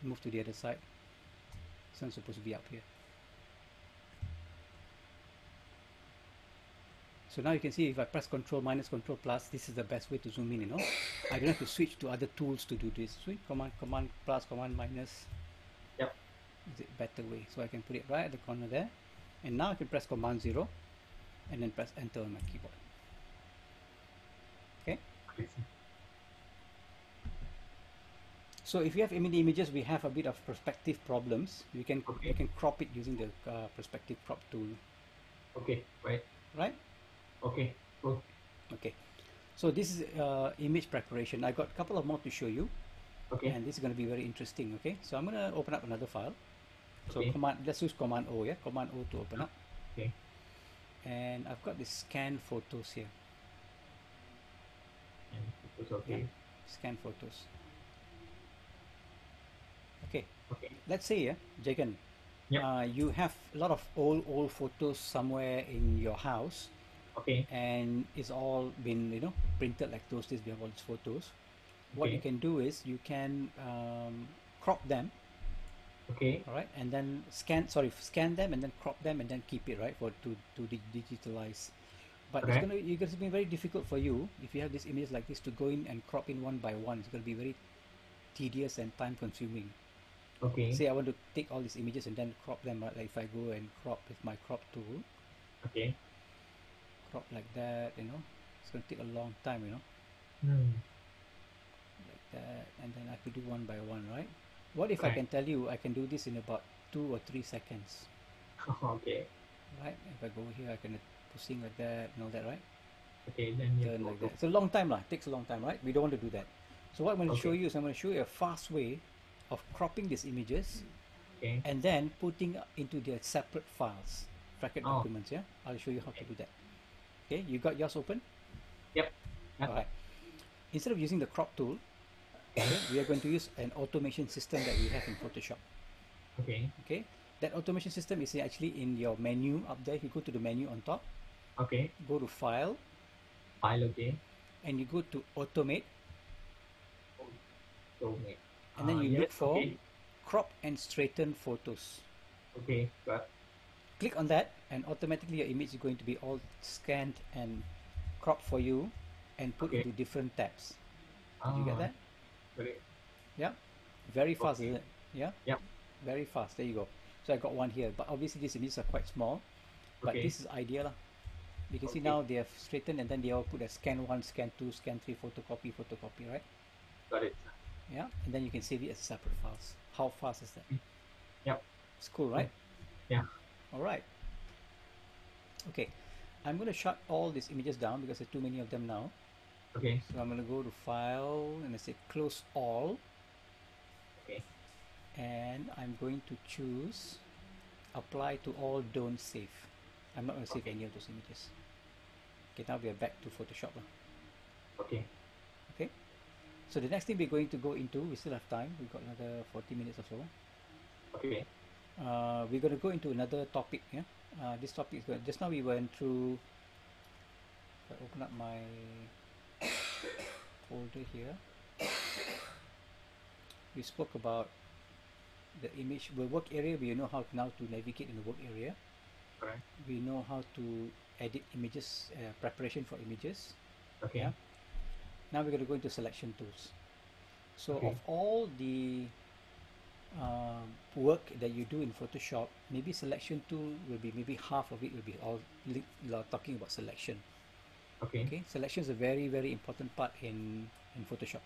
Move to the other side. It's not supposed to be up here. So now you can see if I press Control minus Control plus, this is the best way to zoom in, you know. I don't have to switch to other tools to do this. Switch Command plus, Command minus. Yep. Is it better way? So I can put it right at the corner there. And now I can press Command 0 and then press Enter on my keyboard. Okay. Okay, sir. So if you have many images, we have a bit of perspective problems. You can Okay. crop it using the perspective crop tool, Okay. Right. right? Okay. Cool. Okay. So this is image preparation. I got a couple of more to show you, Okay. and this is going to be very interesting. Okay. So I'm going to open up another file. So Okay. let's use Command O. Yeah, Command O to open up. Okay. And I've got this scan photos here. And it was okay. Yeah. Scan photos. Okay. Okay. Let's say, Jagan, Yeah. you have a lot of old photos somewhere in your house, Okay. and it's all been printed like those days. We have all these photos. What you Okay. can do is you can crop them, Okay. all right, and then scan them and then crop them and then keep it, right, for to digitalize. But Correct. it's going to be very difficult for you if you have these images like this to go in and crop in one by one. It's going to be very tedious and time consuming. Okay. Say I want to take all these images and then crop them, right? Like if I go and crop with my crop tool, Okay. crop like that, it's going to take a long time, Hmm. like that, and then I have to do one by one, right? What if I can Correct. tell you I can do this in about 2 or 3 seconds, Okay. right? If I go here, I can pushing like that and all that, right? Okay. Then you Turn go like to. that. It's a long time, lah. Takes a long time, right? We don't want to do that. So what I'm going to show Okay. you is I'm going to show you a fast way of cropping these images Okay. and then putting into their separate files, bracket Oh. documents. Yeah, I'll show you how to Okay. do that. Okay, you got yours open? Yep. Yeah. All right. Instead of using the crop tool, Okay. we are going to use an automation system that we have in Photoshop. Okay. Okay, that automation system is actually in your menu up there. If you go to the menu on top, Okay. go to File, File. Okay. and you go to Automate, So wait. and then you Yes. look for Okay. Crop and Straighten Photos. Okay. Got. Click on that, and automatically your image is going to be all scanned and cropped for you and put Okay. into different tabs. Did you get that? Great. Yeah, very fast, Okay. isn't it? Yeah, Yep. very fast. There you go. So I got one here, but obviously these images are quite small, but Okay. this is ideal lah. You can see Okay. now they have straightened and then they all put a scan 1, scan 2, scan 3, photocopy, right? Got it. Yeah, and then you can save it as separate files. How fast is that? Yep. It's cool, right? Yeah. All right. Okay, I'm going to shut all these images down because there are too many of them now. Okay. So I'm going to go to File and I say Close All, Okay. and I'm going to choose Apply to All, Don't Save. I'm not going to save Okay. any of those images. Okay, now we are back to Photoshop. Okay. Okay, so the next thing we're going to go into, we still have time, we've got another 40 minutes or so. Okay. We're going to go into another topic. Yeah, this topic is going. Just now we went through. If I open up my folder here, we spoke about the image, the work area. We know how now to navigate in the work area. Correct. We know how to edit images, preparation for images. Okay. Yeah. Now we're going to go into selection tools. So Okay. of all the work that you do in Photoshop, maybe selection tool will be maybe half of it will be all talking about selection. Okay. Okay, selection is a very important part in Photoshop.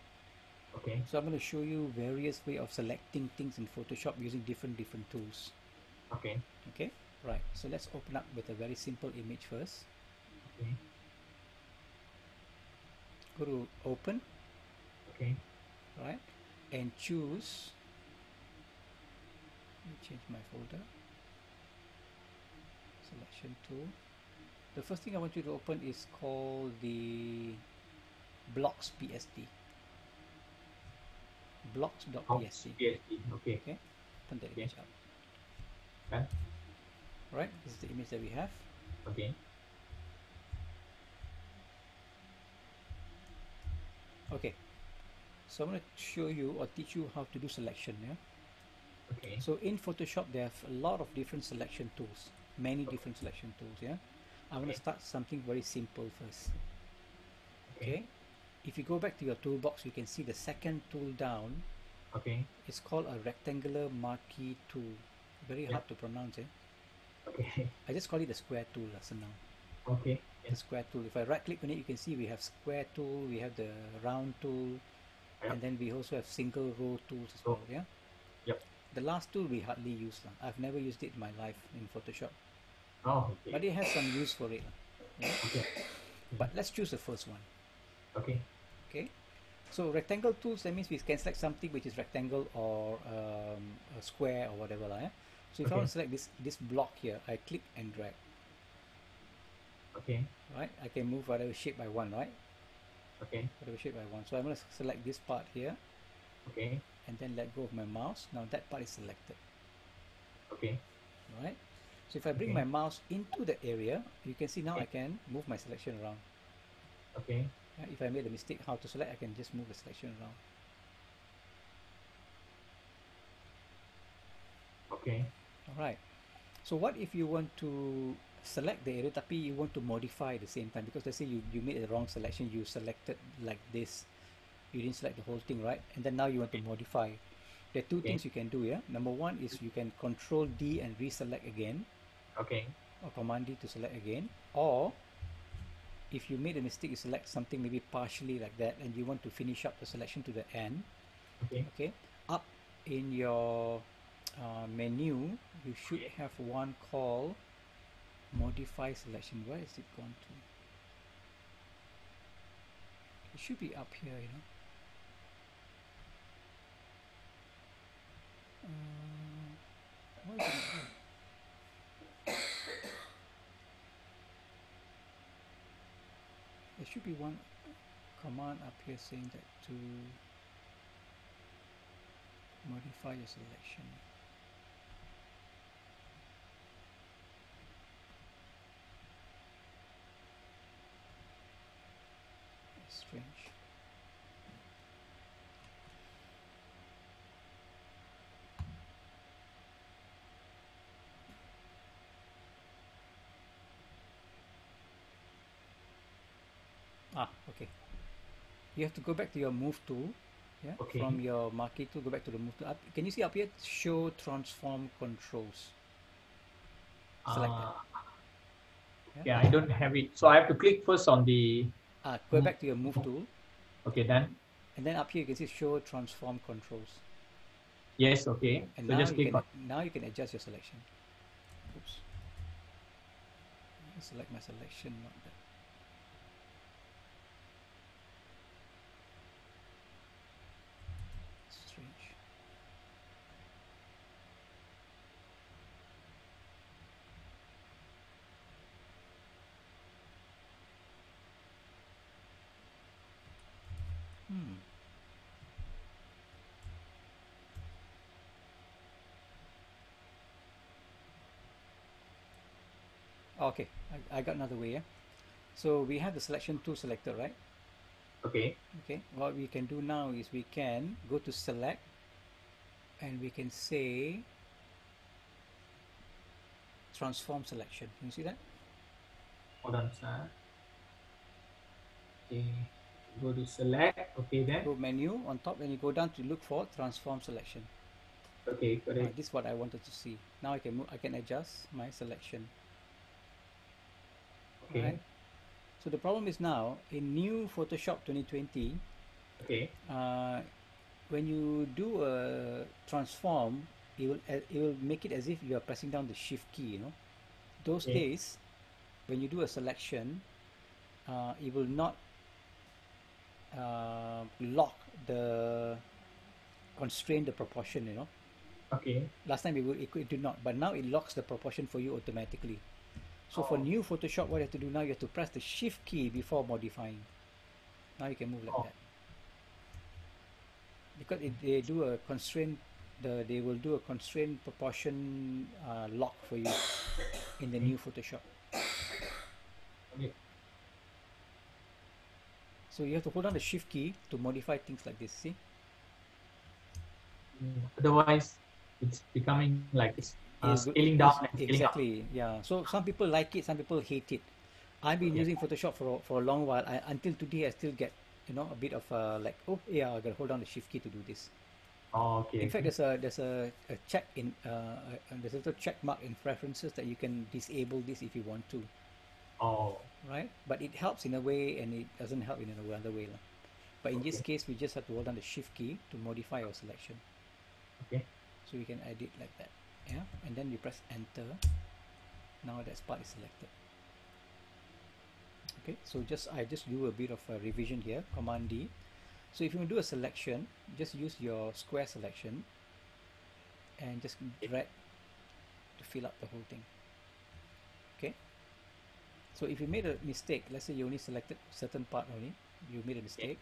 Okay. So I'm going to show you various way of selecting things in Photoshop using different tools. Okay. Okay, right. So let's open up with a very simple image first. Okay. Go to open, Okay. right, and choose. Let me change my folder. Selection tool. The first thing I want you to open is called the blocks PSD. Box Blocks.psd. PSD. Okay. Okay, open the Okay. image up. Done. Right, this is the image that we have. Okay. Okay, so I'm going to show you or teach you how to do selection. Yeah. Okay. So in Photoshop, they have a lot of different selection tools, many different selection tools. Yeah. I'm going to start something very simple first. Okay. Okay. If you go back to your toolbox, you can see the second tool down. Okay. It's called a rectangular marquee tool. Very hard to pronounce. Okay. I just call it the square tool so now. Okay. The square tool. If I right click on it, you can see we have square tool, we have the round tool, and then we also have single row tools as well. Yeah. Yep. The last tool we hardly use. I've never used it in my life in Photoshop. Oh, okay. But it has some use for it. Yeah? Okay. But let's choose the first one. Okay. Okay. So rectangle tools, that means we can select something which is rectangle or a square or whatever. Yeah? So if I want to select this block here, I click and drag. Okay. Right? I can move whatever shape I want, right? Okay. Whatever shape I want. So I'm going to select this part here. Okay. And then let go of my mouse. Now that part is selected. Okay. Right? So if I bring my mouse into the area, you can see now I can move my selection around. Okay. If I made a mistake how to select, I can just move the selection around. Okay. Alright. So what if you want to select the area tapi you want to modify at the same time? Because let's say you made the wrong selection, you selected like this. You didn't select the whole thing, right? And then now you want to modify. There are two things you can do, yeah? Number one is you can Ctrl D and reselect again. Okay. Or Command D to select again. Or if you made a mistake, you select something maybe partially like that and you want to finish up the selection to the end. Okay. Okay. Up in your menu, you should have one called Modify Selection. Where is it gone to? It should be up here, you know. Why is it not here? There should be one command up here saying that to modify your selection. That's strange. Okay. You have to go back to your move tool. Yeah. Okay. From your marquee tool, go back to the move tool. Can you see up here? Show transform controls. Select that. Yeah, I don't have it. So I have to click first on the... Go back to your move tool. Okay, then. And then up here you can see show transform controls. Yes, okay. And so now just you click can on... now you can adjust your selection. Oops. Select my selection, not that. Strange. Okay, I got another way. So we have the selection tool selected, right? Okay. Okay, what we can do now is we can go to select and we can say transform selection. Can you see that? Hold on, sir. Okay. Go to select. Okay, then. Go menu on top and you go down to look for transform selection. Okay, correct. This is what I wanted to see. Now I can move, I can adjust my selection. Okay. Right? So the problem is now in new Photoshop 2020, okay. when you do a transform, it will make it as if you are pressing down the shift key, you know. Those Okay. days, when you do a selection, it will not lock the constrain the proportion, you know. Okay. Last time it did not, but now it locks the proportion for you automatically. So for Oh. new Photoshop, what you have to do now, you have to press the shift key before modifying. Now you can move like Oh. that. Because they do a constraint, they will do a constraint proportion lock for you in the Okay. new Photoshop. Okay. So you have to hold on the shift key to modify things like this. See? Otherwise, it's becoming like it's Is good. scaling down Is and scaling up. exactly, yeah. So some people like it, some people hate it. I've been Okay. using Photoshop for a long while. Until today, I still get, you know, a bit of like, oh yeah, I gotta hold on the shift key to do this. Oh, okay. In fact, Okay. there's a check in there's a little check mark in preferences that you can disable this if you want to, Oh, right? But it helps in a way, and it doesn't help in another way, lah. But in this okay. case, we just have to hold on the shift key to modify our selection. Okay. So we can edit like that, yeah. And then you press enter. Now that part is selected. Okay, so I just do a bit of a revision here. Command D. So if you want to do a selection, just use your square selection and just drag to fill up the whole thing. Okay. So if you made a mistake, let's say you only selected certain part only, you made a mistake,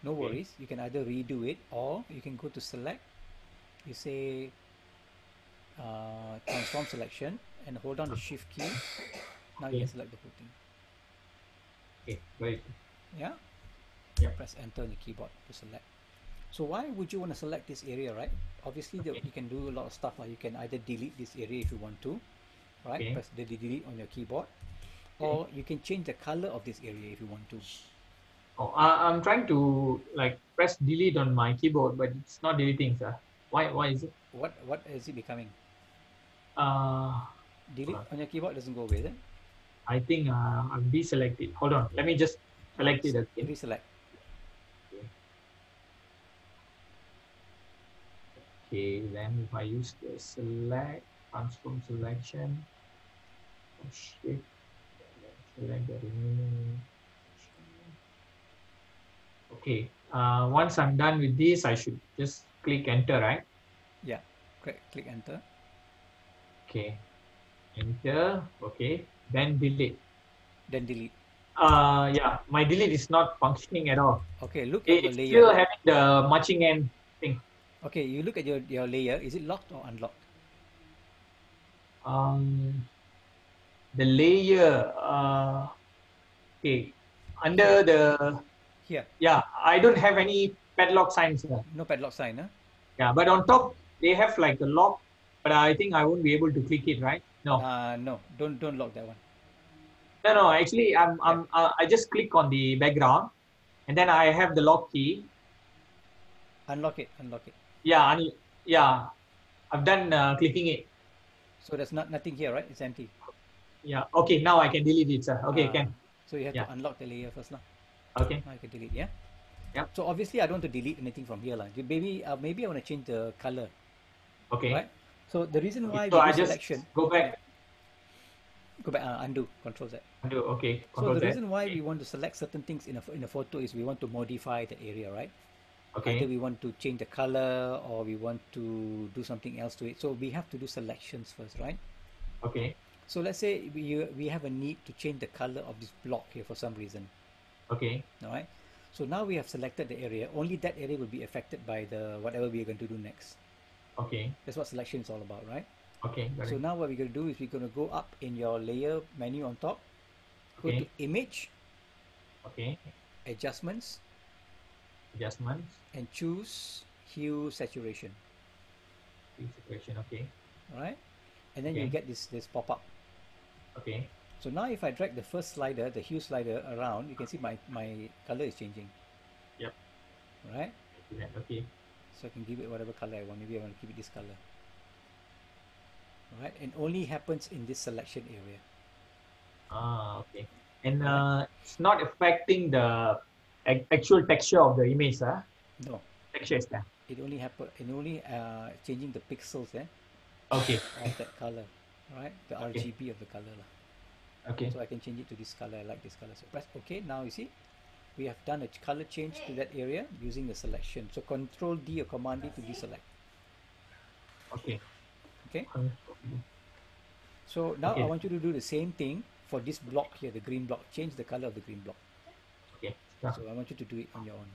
no Okay. worries. You can either redo it or you can go to select. You say transform selection and hold on the shift key. Now you Okay. can select the whole thing. Okay. Great. Yeah. Yeah. Press enter on the keyboard to select. So why would you want to select this area, right? Obviously, Okay. you can do a lot of stuff. Like you can either delete this area if you want to, right? Okay. Press the delete on your keyboard, Okay. or you can change the color of this area if you want to. Oh, I'm trying to like press delete on my keyboard, but it's not deleting, sir. Why is it? What is it becoming? Uh, hold Delete on. on your keyboard doesn't go away, is it? I think I'm deselected. Hold on. Let me just select it again. Reselect. Okay. Okay. Then if I use the select transform selection, oh, shift, select the remaining. Okay. Once I'm done with this, I should just click enter, right? Yeah. Click enter. Okay. Enter. Okay. Then delete. Then delete. Yeah, my delete is not functioning at all. Okay. Look at your It's layer. still having the matching end thing. Okay. You look at your layer. Is it locked or unlocked? Um, the layer. Okay. Under the Here. yeah, I don't have any padlock signs. No padlock sign, huh? Yeah, but on top they have like a lock, but I think I won't be able to click it, right? No. No. Don't lock that one. No, no. Actually, Yeah. I just click on the background, and then I have the lock key. Unlock it. Unlock it. Yeah, yeah. I've done clicking it. So there's nothing here, right? It's empty. Yeah. Okay. Now I can delete it, sir. Okay. Can. So you have Yeah. to unlock the layer first, lah. Okay. Now you can delete, yeah. Yeah. So obviously I don't want to delete anything from here, lah. Maybe I want to change the color, Okay. right? So the reason Okay. why So we do I just selection, go back. go back, undo, Control Z. Undo. Okay. So Control the Z. reason why Okay. we want to select certain things in a photo is we want to modify the area, right? Either Okay. we want to change the color or we want to do something else to it. So we have to do selections first, right? Okay. So let's say we have a need to change the color of this block here for some reason, Okay. all right? So now we have selected the area. Only that area will be affected by the whatever we are going to do next. Okay. That's what selection is all about, right? Okay. Got So it. now what we're going to do is we're going to go up in your layer menu on top, go to Okay. image, Okay. adjustments, Adjustments. and choose hue saturation, Situation. Okay. all right? And then you Okay. get this pop-up. Okay. So now if I drag the first slider, the hue slider around, you can see my color is changing, Yep. right? Okay. So I can give it whatever color I want. Maybe I want to keep it this color, right? And only happens in this selection area. Okay. And Right. it's not affecting the actual texture of the image, No, texture is there. it only changing the pixels Okay. of that color, right? The Okay. RGB of the color lah. Okay. So I can change it to this color. I like this color. So press OK. Now you see, we have done a color change to that area using the selection. So Control D or Command D to deselect. Okay. Okay. So now I Okay. want you to do the same thing for this block here, the green block. Change the color of the green block. Okay. Yeah. So I want you to do it on your own.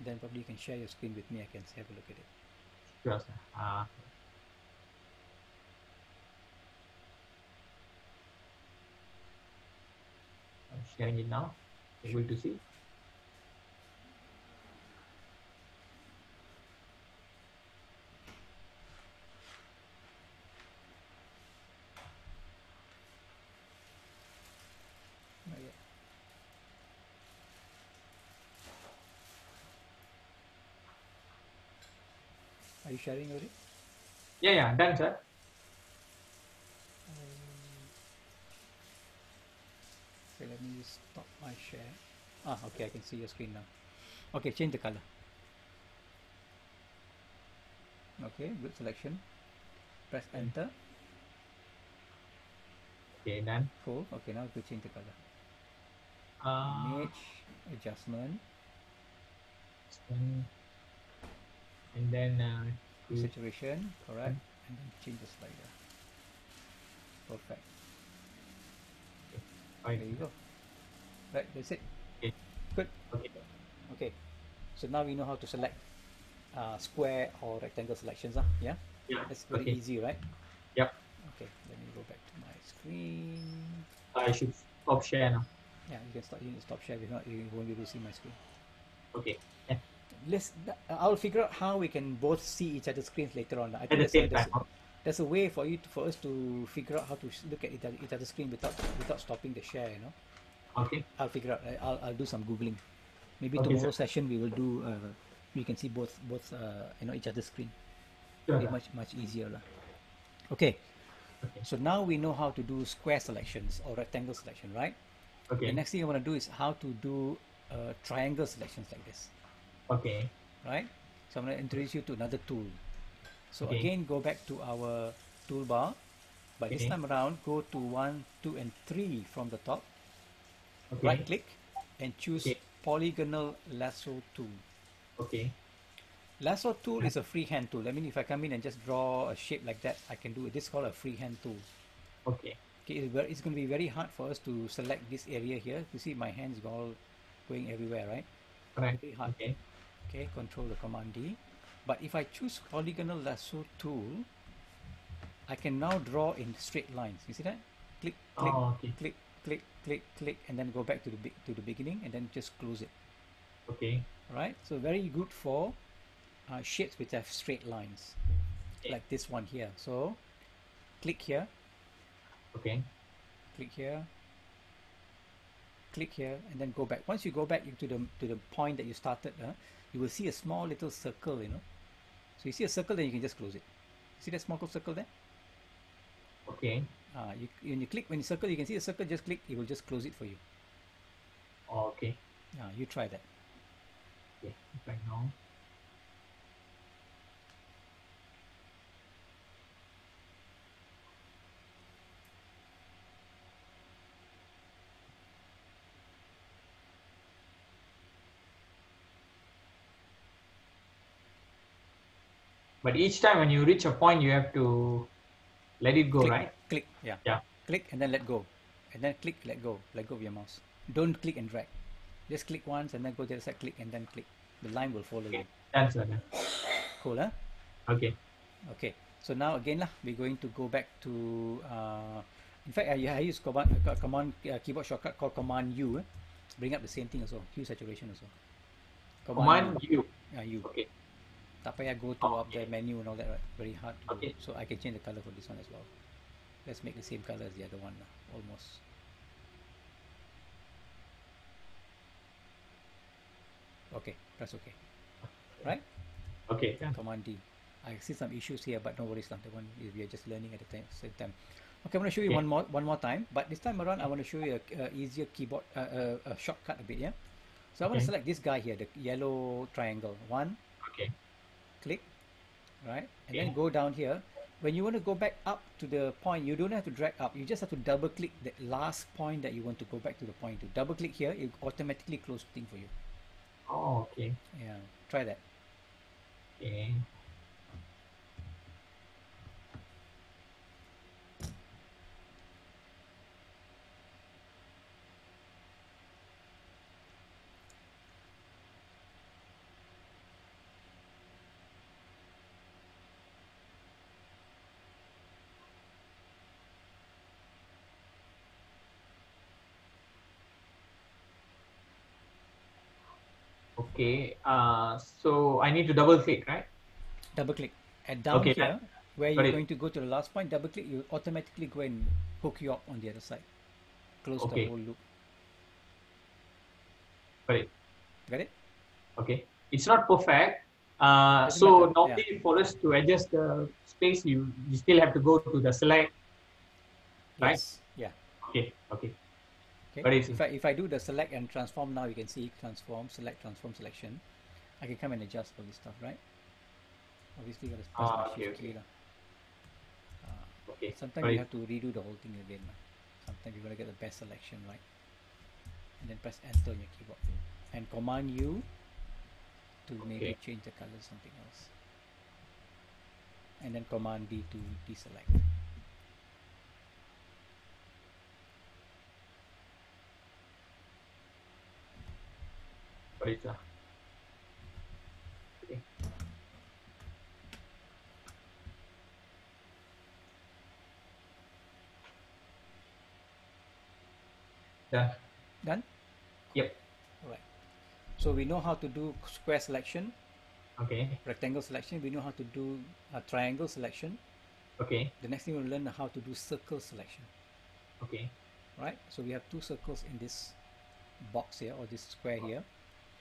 Then probably you can share your screen with me. I can have a look at it. Sure, sir. I'm sharing it now. Able to see. Not yet. Are you sharing already? Yeah, yeah, done, sir. Okay, let me stop my share. Okay, I can see your screen now. Okay, change the color. Okay, good selection. Press enter. Okay, done. Cool. Okay, now we change the color. Image adjustment. And then Saturation, correct. And then change the slider. Perfect. Okay. There you go. Right, that's it. Okay. Good. Okay. Okay. So now we know how to select square or rectangle selections. Yeah? Yeah. That's very Okay. easy, right? Yep. Okay, let me go back to my screen. I should stop share now. Yeah, you can stop share. If not, you won't be able to see my screen. Okay. Yeah. I'll figure out how we can both see each other's screens later on. I At think the same time. there's a way for us to figure out how to look at each other's screen without stopping the share. Okay. I'll figure out. I'll do some googling. Maybe Okay, tomorrow's sir. session we will do. We can see both each other's screen. Sure, It'll be sir. much easier lah. Okay. Okay. So now we know how to do square selections or rectangle selection, right? Okay. The next thing I want to do is how to do triangle selections like this, Okay. right? So I'm going to introduce you to another tool. So Okay. again, go back to our toolbar, but this Okay. time around, go to 1, 2, and 3 from the top. Okay. Right click and choose Okay. Polygonal Lasso Tool. Okay. Lasso tool is a freehand tool. I mean, if I come in and just draw a shape like that, I can do it. This is called a freehand tool. Okay. Okay, it's going to be very hard for us to select this area here. You see my hands all going everywhere, right? Right. Very hard. Okay. Okay, Control the Command D. But if I choose Polygonal Lasso Tool, I can now draw in straight lines. You see that? Click, click, Oh, okay. click, click, click, click, and then go back to the beginning, and then just close it. Okay. All right. So very good for shapes which have straight lines, Okay. like this one here. So click here, Okay. click here, click here, and then go back. Once you go back to the point that you started, you will see a small little circle. So you see a circle, then you can just close it. See that small circle there? Okay. When you circle, you can see the circle. Just click, it will just close it for you. Okay. You try that. Okay. Right now. But each time when you reach a point, you have to let it go, Click, right? click, yeah. Yeah. Click and then let go, and then click, let go of your mouse. Don't click and drag. Just click once and then go to the other side, click and then click. The line will follow you. That's it. Cool, huh? Okay. Okay. So now again lah, we're going to go back to. In fact, I use keyboard shortcut called Command U. Bring up the same thing also. Hue saturation also. Command U. U. Okay. Tak payah go to up the menu and all that, right? Very hard to do. Okay. So I can change the color for this one as well. Let's make the same color as the other one, almost. Okay, press OK. Right? Okay. Yeah. Command D. I see some issues here, but no worries, not the one we are just learning at the same time. Okay, I'm going to show you Okay. one more time, but this time around I want to show you a easier keyboard, a shortcut a bit, yeah. So I want to Okay. select this guy here, the yellow triangle. One, Okay. click, right, and then Okay. go down here. When you want to go back up to the point, you don't have to drag up. You just have to double click the last point that you want to go back to the point to. Double click here, it automatically close the thing for you. Oh, okay. Yeah, try that. Okay. Okay. So I need to double click, right? Double click. And down Okay. here, where Got you're it. going to go to the last point, double click, you automatically go and hook you up on the other side. Close the Okay. whole loop. Got it. Got it? Okay. It's not perfect. Doesn't matter. So Yeah. normally for us to adjust the space, you still have to go to the select, right? Yes. Yeah. Okay. Okay. Okay. Got it. So if I do the select and transform now, you can see transform, select, transform, selection. I can come and adjust all this stuff, right? Obviously, got to press my Okay. shift key Okay. lah. Okay. Sometimes Got you it. have to redo the whole thing again. Sometimes you got to get the best selection right, and then press enter on your keyboard, and command U to maybe Okay. change the color to something else, and then command D to deselect. Got it. Okay. Done. Done. Yep. All right. So we know how to do square selection, Okay. rectangle selection. We know how to do triangle selection. Okay. The next thing we'll learn how to do circle selection. Okay. Right. So we have two circles in this box here, or this square here.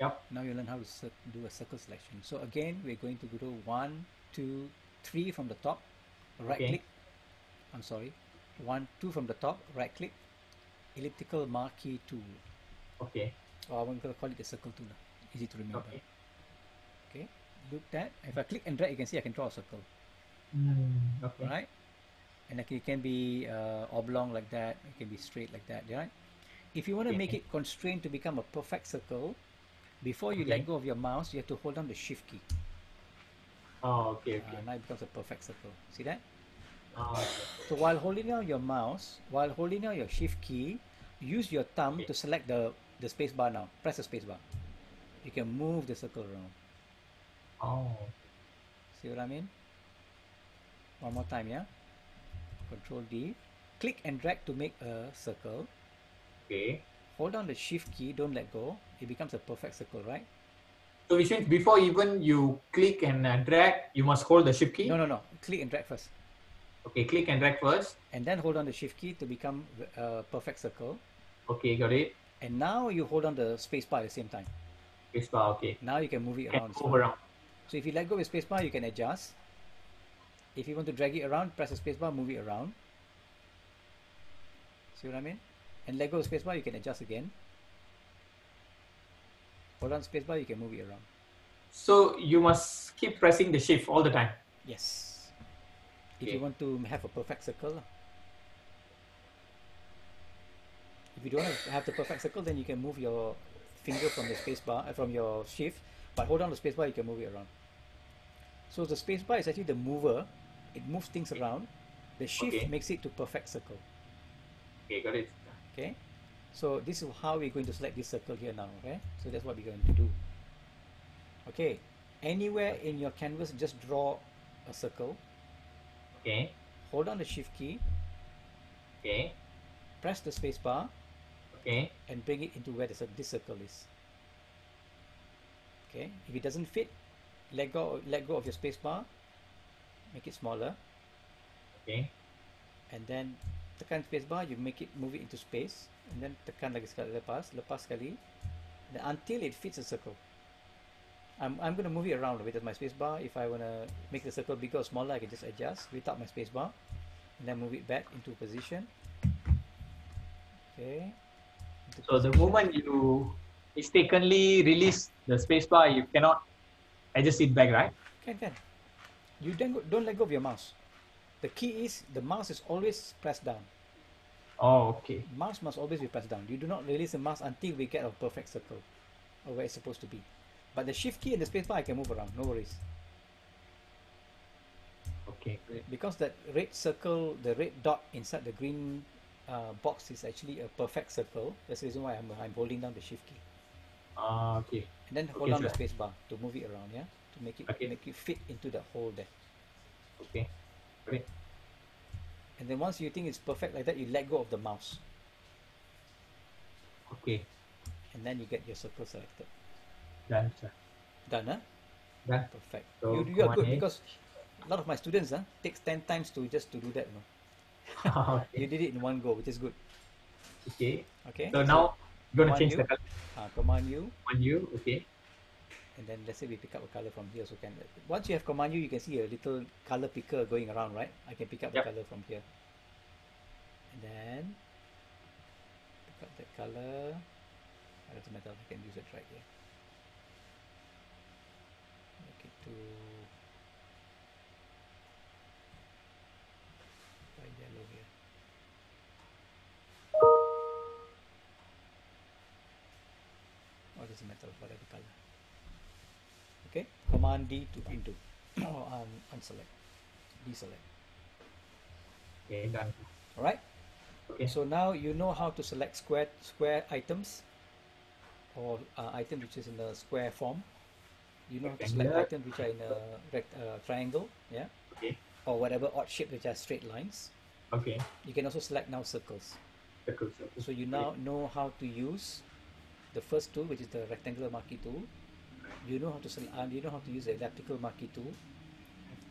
Yep. Now you learn how to do a circle selection. So again, we're going to do 1, 2, 3 from the top, right Okay. click. I'm sorry, 1, 2 from the top, right click, elliptical marquee tool. Okay. Or I'm going to call it the circle tool. Easy to remember. Okay. Okay, look that. If I click and drag, you can see I can draw a circle. Okay. Right? And it can be oblong like that. It can be straight like that. Right? If you want to make Okay. it constrained to become a perfect circle, before you Okay. let go of your mouse, you have to hold down the shift key. Oh, okay. Okay. Now it becomes a perfect circle. See that? Okay. So while holding down your mouse, while holding down your shift key, use your thumb Okay. to select the space bar now. Press the space bar. You can move the circle around. Oh. See what I mean? One more time, yeah? Control D. Click and drag to make a circle. Okay. Hold down the shift key, don't let go. It becomes a perfect circle, right? So which means before even you click and drag, you must hold the shift key? No. Click and drag first. Okay, click and drag first. And then hold on the shift key to become a perfect circle. Okay, got it. And now you hold on the space bar at the same time. Spacebar, okay. Now you can move it Can around. move around. So if you let go of the space bar, you can adjust. If you want to drag it around, press the space bar, move it around. See what I mean? And let go of the space bar, you can adjust again. Hold on the space bar, you can move it around. So you must keep pressing the shift all the time. Yes. If Okay. you want to have a perfect circle. If you don't have the perfect circle, then you can move your finger from the space bar, from your shift, but hold on the space bar, you can move it around. So the space bar is actually the mover. It moves things around. The shift Okay. makes it to perfect circle. Okay, got it. Okay. So this is how we're going to select this circle here now. Okay. So that's what we're going to do. Okay. Anywhere in your canvas, just draw a circle. Okay. Hold on the shift key. Okay. Press the space bar. Okay. And bring it into where this circle is. Okay. If it doesn't fit, let go of your space bar. Make it smaller. Okay. And then tekan space bar, you move it into space, and then tekan lagi sekali, lepas sekali, then until it fits a circle. I'm going to move it around with my spacebar. If I want to make the circle bigger or smaller, I can just adjust without my spacebar, and then move it back into position. Okay. So the moment you mistakenly release the spacebar, you cannot adjust it back, right? Can. You don't let go of your mouse. The key is the mouse is always pressed down. Oh, okay. Mouse must always be pressed down. You do not release the mouse until we get a perfect circle, or where it's supposed to be. But the shift key and the spacebar I can move around, no worries. Okay, great. Because that red circle, the red dot inside the green box is actually a perfect circle. That's the reason why I'm holding down the shift key. Okay. And then hold down the spacebar to move it around, yeah? To make it fit into the hole there. Okay, great. And then once you think it's perfect like that, you let go of the mouse. Okay. And then you get your circle selected. Done, sir. Done, huh? Done. Perfect. So You are good because a lot of my students takes 10 times to do that, you know. Okay. You did it in one go, which is good. Okay. Okay. So now you're gonna change the color. Command U. Command U. Okay. And then let's say we pick up a color from here, so can once you have Command U, you can see a little color picker going around, right? I can pick up the color from here. And then pick up that color. It doesn't matter, I can use it right here. Make it to yellow here. Or doesn't matter, whatever color. Okay, Command D to undo or unselect, deselect. Okay, done. All right. Okay. So now you know how to select square items or items which is in a square form. You know how to select items which are in a triangle, yeah. Okay. Or whatever odd shape which are straight lines. Okay. You can also select now circles. Circles. So you now know how to use the first tool, which is the rectangular marquee tool. You know how to you know how to use the elliptical marquee tool,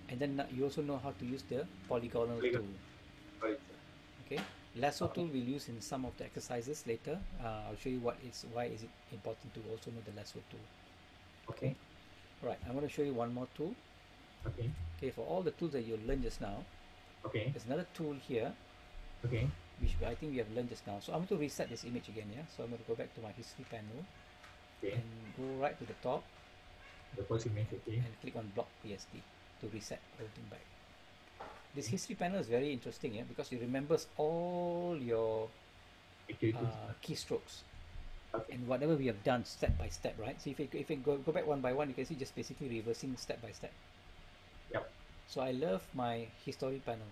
and then you also know how to use the polygonal tool. Right. Okay, lasso tool we'll use in some of the exercises later. I'll show you why is it important to also know the lasso tool. Okay. Right, I'm going to show you one more tool. Okay. Okay, for all the tools that you learned just now. Okay. There's another tool here. Okay. Which I think we have learned just now. So I'm going to reset this image again, yeah. So I'm going to go back to my history panel. Okay. And go right to the top. The first image, okay. And click on block PSD to reset everything back. This history panel is very interesting, yeah, because it remembers all your keystrokes and whatever we have done step by step, right? So if you go back one by one, you can see just basically reversing step by step. Yep. So I love my history panel.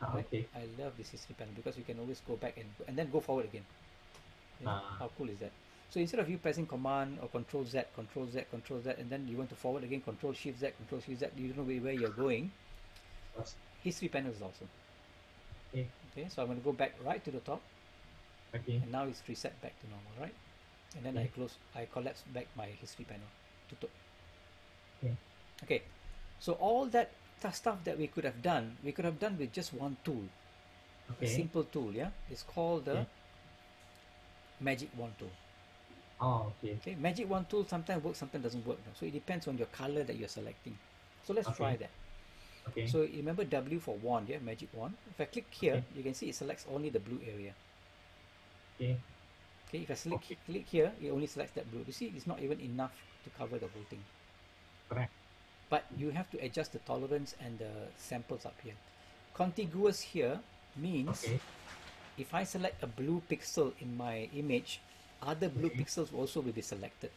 Right? Okay. I love this history panel because you can always go back and then go forward again. Yeah? How cool is that? So instead of you pressing Command or Control Z, Control Z, Control Z, and then you want to forward again, Control Shift Z, Control Shift Z, you don't know where you're going. History panel is awesome. Okay. Okay, so I'm going to go back right to the top. Okay. And now it's reset back to normal, right? And then I collapse back my history panel to top. Okay. Okay. So all that stuff that we could have done with just one tool. A simple tool, yeah? It's called the Magic Wand tool. Oh, okay. Okay, Magic Wand tool sometimes works, sometimes doesn't work. So it depends on your color that you're selecting. So let's try that. Okay. So remember W for wand, yeah, Magic Wand. If I click here, you can see it selects only the blue area. Okay. Okay, if I click here, it only selects that blue. You see, it's not even enough to cover the whole thing. Correct. But you have to adjust the tolerance and the samples up here. Contiguous here means if I select a blue pixel in my image, other blue pixels also will be selected.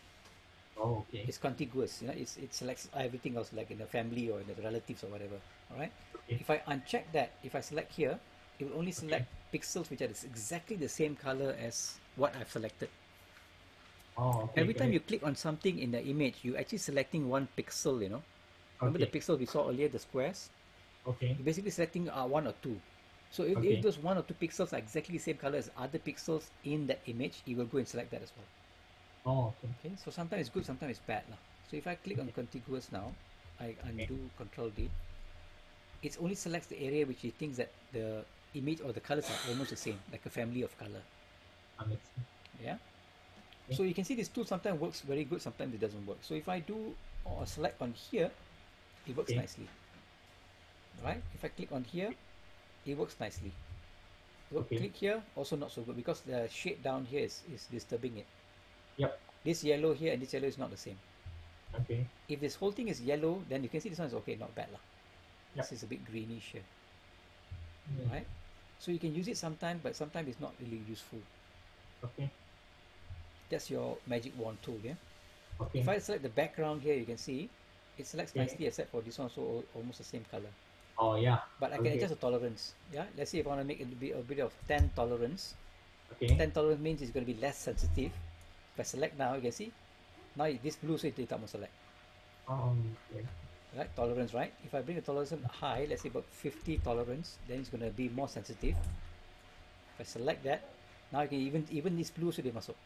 Oh, okay. It's contiguous, you know, it selects everything else like in the family or in the relatives or whatever. Alright? If I uncheck that, if I select here, it will only select pixels which are exactly the same color as what I've selected. Oh, okay. Every time you click on something in the image, you're actually selecting one pixel, you know. Remember the pixel we saw earlier, the squares? Okay. You're basically selecting one or two. So if those one or two pixels are exactly the same color as other pixels in that image, you will go and select that as well. Oh, okay. So sometimes it's good, sometimes it's bad. So if I click on contiguous now, I undo Ctrl D, it only selects the area which it thinks that the image or the colors are almost the same, like a family of color. Understood. Yeah. So you can see this tool sometimes works very good, sometimes it doesn't work. So if I do or select on here, it works nicely, right? If I click on here, it works nicely. Click here, also not so good because the shade down here is disturbing it. Yep. This yellow here and this yellow is not the same. Okay. If this whole thing is yellow, then you can see this one is okay, not bad lah. Yep. This is a bit greenish here, right? So you can use it sometimes, but sometimes it's not really useful. Okay. That's your magic wand tool, yeah? Okay. If I select the background here, you can see it selects nicely except for this one, so almost the same color. Oh yeah. But I can adjust the tolerance. Yeah, let's say if I want to make it be a bit of 10 tolerance. Okay. 10 tolerance means it's going to be less sensitive. If I select now, you can see now this blue, so it tak mau select. Okay. Right, tolerance, right? If I bring the tolerance high, let's say about 50 tolerance, then it's going to be more sensitive. If I select that, now you can even this blue, so they masuk.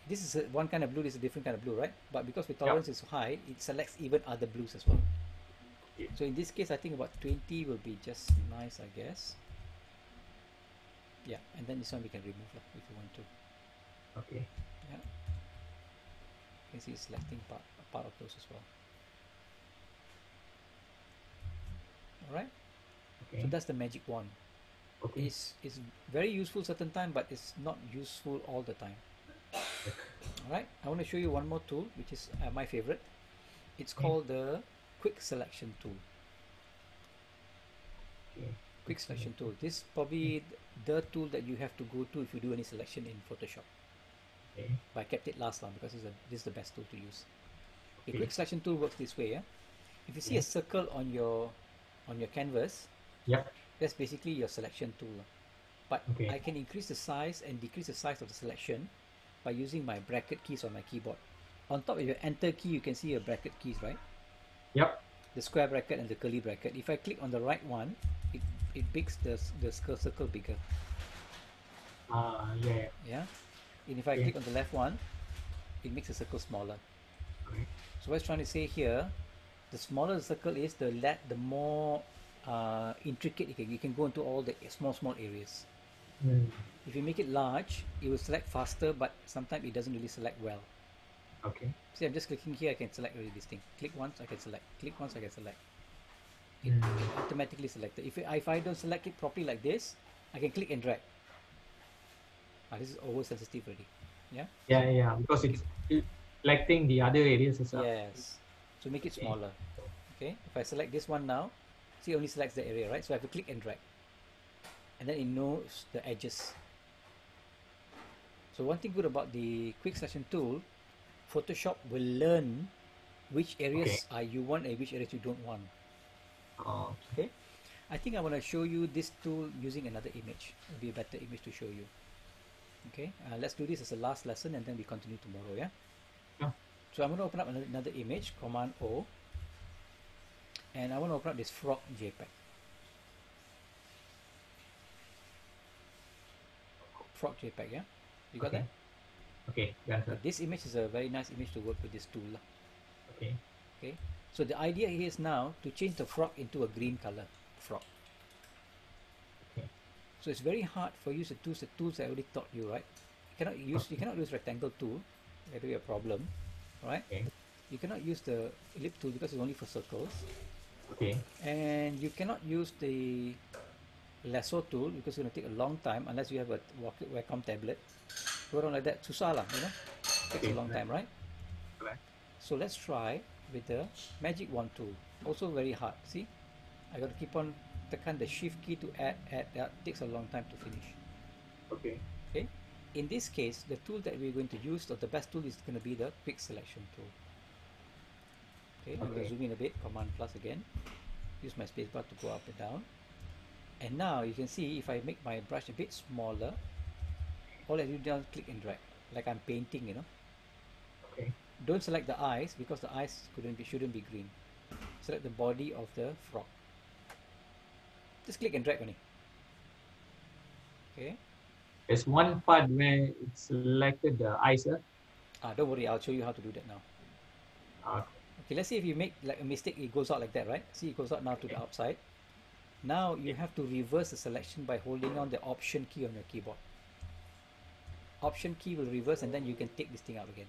This is one kind of blue, this is a different kind of blue, right? But because the tolerance is high, it selects even other blues as well. So in this case, I think about 20 will be just nice, I guess. Yeah, and then this one we can remove if you want to. Okay. Yeah. You can see it's selecting part of those as well. Alright? Okay. So that's the magic wand. Okay. It's very useful certain time, but it's not useful all the time. Alright, I want to show you one more tool, which is my favorite. It's called the Quick Selection Tool. Quick Selection Tool. This is probably the tool that you have to go to if you do any selection in Photoshop. But I kept it last time because this is the best tool to use. The Quick Selection Tool works this way. If you see a circle on your canvas, that's basically your selection tool. But I can increase the size and decrease the size of the selection by using my bracket keys on my keyboard. On top of your enter key, you can see your bracket keys, right? Yep. The square bracket and the curly bracket. If I click on the right one, it makes the circle bigger. Yeah. And if I click on the left one, it makes the circle smaller. So what it's trying to say here, the smaller the circle is, the more intricate you can go into all the small areas. If you make it large, it will select faster, but sometimes it doesn't really select well. Okay. See, I'm just clicking here, I can select really this thing. Click once, I can select. Click once, I can select. It automatically selected. If I don't select it properly like this, I can click and drag. This is oversensitive already. Yeah? Yeah, because it's selecting the other areas as well. Yes. So make it smaller. Okay. If I select this one now, see, it only selects the area, right? So I have to click and drag. And then it knows the edges. So one thing good about the Quick Selection tool, Photoshop will learn which areas you want and which areas you don't want. Okay. I think I want to show you this tool using another image. It will be a better image to show you. Okay. Let's do this as a last lesson and then we continue tomorrow. Yeah. So I'm going to open up another image, Command O, and I want to open up this frog JPEG. Frog JPEG, yeah? You got that? Okay, got it. This image is a very nice image to work with this tool. Okay. Okay. So the idea here is now to change the frog into a green color frog. Okay. So it's very hard for you to use the tools I already taught you, right? You cannot use rectangle tool. That will be a problem, right? Okay. You cannot use the ellipse tool because it's only for circles. Okay. And you cannot use the lasso tool because it's going to take a long time unless you have a Wacom tablet. Go around like that, susah lah, takes a long time, right? So let's try with the magic wand tool. Also very hard. See, I got to keep on tekan the shift key to add. That takes a long time to finish. Okay. Okay. In this case, the tool that we're going to use, or the best tool, is going to be the Quick Selection tool. Okay, I'm going to zoom in a bit, Command plus again. Use my spacebar to go up and down. And now you can see if I make my brush a bit smaller, all I do is click and drag, like I'm painting, Okay. Don't select the eyes because the eyes shouldn't be green. Select the body of the frog. Just click and drag on it. Okay. There's one part where it's selected the eyes. Don't worry, I'll show you how to do that now. Okay, let's say if you make like a mistake, it goes out like that, right? See, it goes out now to the outside. Now you have to reverse the selection by holding on the Option key on your keyboard. Option key will reverse, and then you can take this thing out again.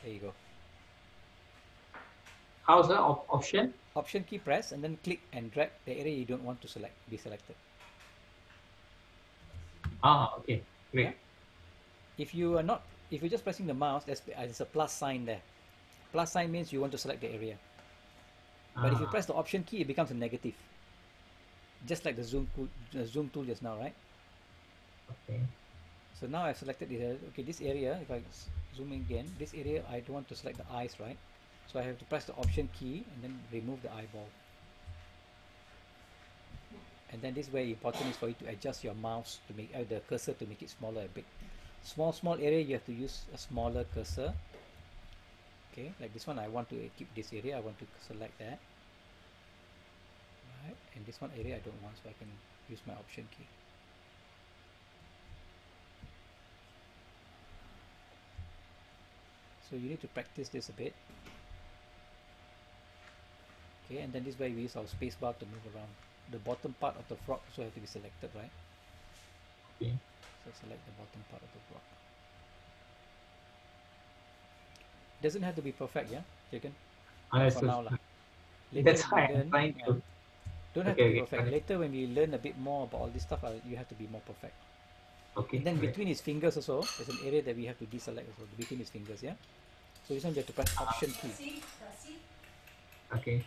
There you go. How's the option? Option key press, and then click and drag the area you don't want to be selected. Okay, great. Yeah? If you're just pressing the mouse, there's a plus sign there. Plus sign means you want to select the area. But if you press the option key, it becomes a negative. Just like the zoom tool just now, right? Okay. So now I've selected it. Okay, this area, if I zoom in again, this area I don't want to select the eyes, right? So I have to press the option key and then remove the eyeball. And then this very important is for you to adjust your mouse to make the cursor to make it smaller a bit. Small area, you have to use a smaller cursor. Okay, like this one, I want to keep this area. I want to select that. Right, and this one area I don't want, so I can use my option key. So you need to practice this a bit. Okay, and then this way we use our spacebar to move around. The bottom part of the frog also have to be selected, right? Okay. So select the bottom part of the frog. Doesn't have to be perfect, yeah, Chicken? For now, that's why I'm trying to. Don't have to be perfect. Later, when we learn a bit more about all this stuff, you have to be more perfect. Okay. And then between his fingers also, there's an area that we have to deselect also, between his fingers, yeah? So this one you have to press option key. Okay.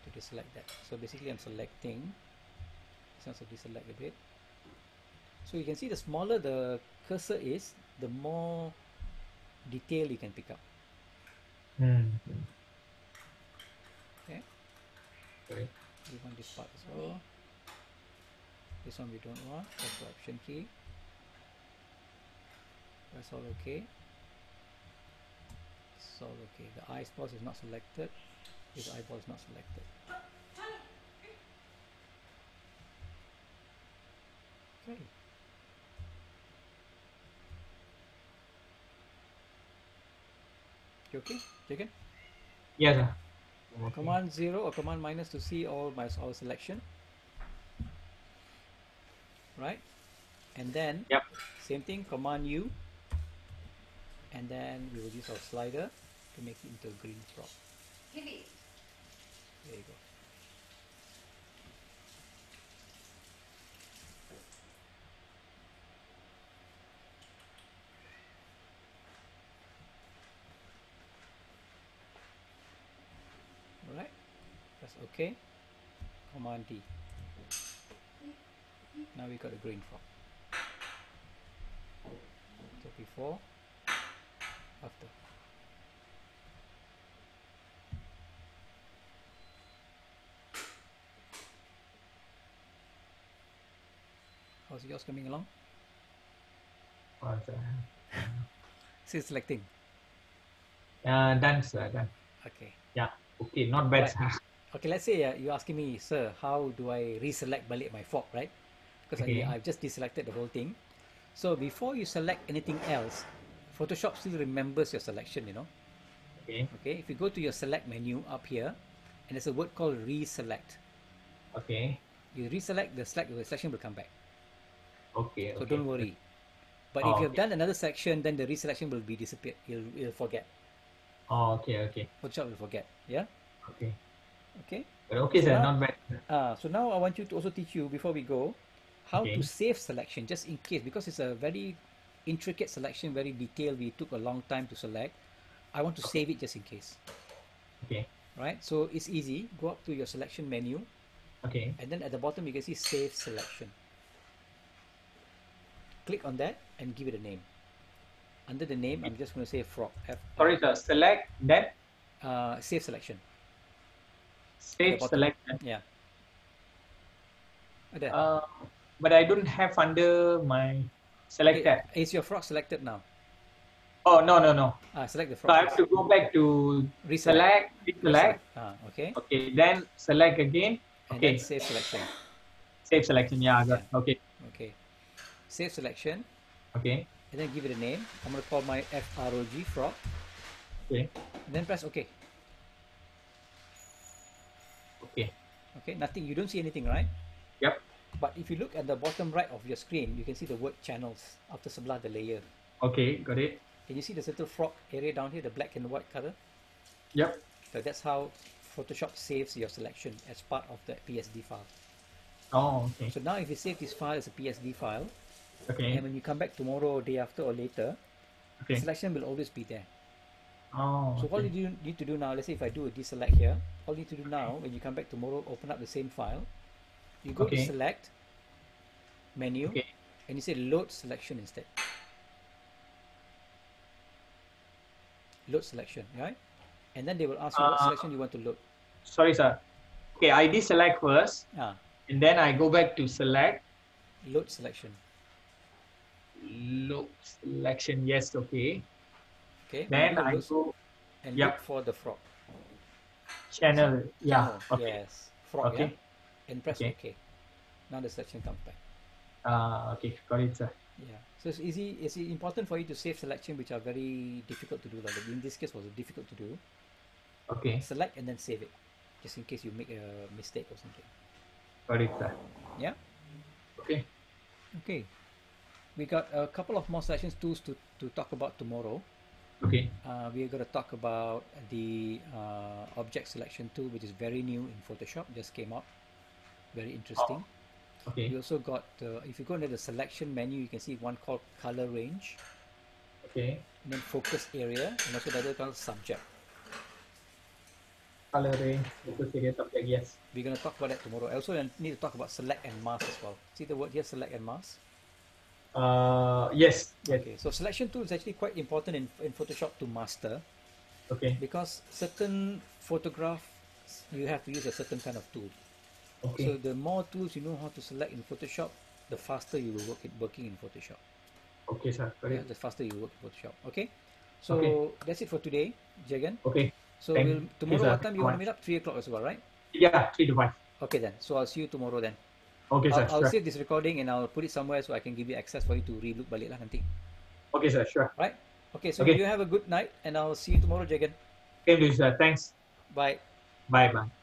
To deselect that. So basically I'm selecting. This one also deselect a bit. So you can see the smaller the cursor is, the more detail you can pick up. Okay. Okay. We want this part as well. This one we don't want. Press the option key. That's all okay. It's all okay. The eyeballs is not selected. This eyeball is not selected. Okay. You okay, Chicken? Yes, sir. Okay. Command 0 or command minus to see all our selection. Right? And then same thing, command U, and then we will use our slider to make it into a green frog. There you go. Alright, press OK, command D. Now we got a green frog. So before, after. How's yours coming along? Still selecting. Done, sir. Done. Okay. Yeah. Okay. Not bad, sir. Okay, let's say you're asking me, sir, how do I reselect balik my fork, right? Because I've just deselected the whole thing. So before you select anything else, Photoshop still remembers your selection, you know. Okay. Okay, if you go to your select menu up here, and there's a word called reselect. Okay. You reselect, the selection will come back. Okay. So don't worry. But if you have done another section, then the reselection will be disappeared. You'll forget. Oh, okay. Photoshop will forget. Yeah. Okay. Okay. Okay, so sir. Now, not bad. So now I want you to also teach you before we go how to save selection, just in case, because it's a very intricate selection, very detailed. We took a long time to select. I want to save it just in case. Okay. Right. So it's easy. Go up to your selection menu. Okay. And then at the bottom you can see Save Selection. Click on that and give it a name. Under the name, I'm just going to say frog. Sorry, sir. Select that. Save Selection. Save Selection. Yeah. There. But I don't have under my selected. Okay. Is your frog selected now? Oh, no. Select the frog. So I have to go back to reselect. Okay. Okay, then select again. And then Save Selection. Save Selection, yeah. Okay. Okay. Save Selection. Okay. And then give it a name. I'm going to call my FROG, frog. Okay. And then press OK. Okay. Okay, nothing. You don't see anything, right? Yep. But if you look at the bottom right of your screen, you can see the word channels after sebelah the layer. Okay, got it. Can you see the little frog area down here, the black and white color? Yep. So that's how Photoshop saves your selection as part of the PSD file. Oh, okay. So now if you save this file as a PSD file, Okay. and when you come back tomorrow, day after or later, Okay. selection will always be there. Oh, So what okay. you need to do now, let's say if I do a deselect here, all you need to do now, when you come back tomorrow, open up the same file, you go to Okay. select, menu, Okay. and you say load selection instead. Load selection, right? And then they will ask you what selection you want to load. Sorry, sir. Okay, I deselect first, Ah, and then I go back to select. load selection. Look selection. Yes. Okay. Okay, when Then you do I load go. and Yep. look for the frog. Channel. Yeah. Channel, Okay. yes. Frog, Okay. yeah? And press Okay. OK. Now the selection comes back. Okay. Got it, sir. Yeah. So it's easy. It's important for you to save selection which are very difficult to do. Like in this case was difficult to do. Okay. Select and then save it, just in case you make a mistake or something. Got it, sir. Yeah. Okay. Okay. We got a couple of more selection tools to talk about tomorrow. Okay. We're going to talk about the object selection tool, which is very new in Photoshop, just came out. Very interesting. Okay. We also got, if you go into the selection menu, you can see one called color range, Okay. and then focus area, and also the other called subject. Color range. Focus area subject. Yes. We're going to talk about that tomorrow. I also need to talk about select and mask as well. See the word here, select and mask? Yes. Yes. Okay, so selection tool is actually quite important in Photoshop to master, Okay. because certain photographs you have to use a certain kind of tool. Okay. So the more tools you know how to select in Photoshop, the faster you will working in Photoshop. Okay, sir. Got Yeah, it. the faster you work in Photoshop. Okay, so Okay. that's it for today, Jagan. Okay. So Thank we'll you, tomorrow. sir. What time you want to meet up? 3 o'clock as well, right? Yeah. 3 to 5. Okay then. So I'll see you tomorrow then. Okay, sir. I'll Sure. save this recording and I'll put it somewhere so I can give you access for you to relook balik lah nanti. Okay, sir. Sure. Right? Okay. So Okay. you have a good night and I'll see you tomorrow, Jagan. Same to you, sir. Thanks. Bye. Bye. Bye.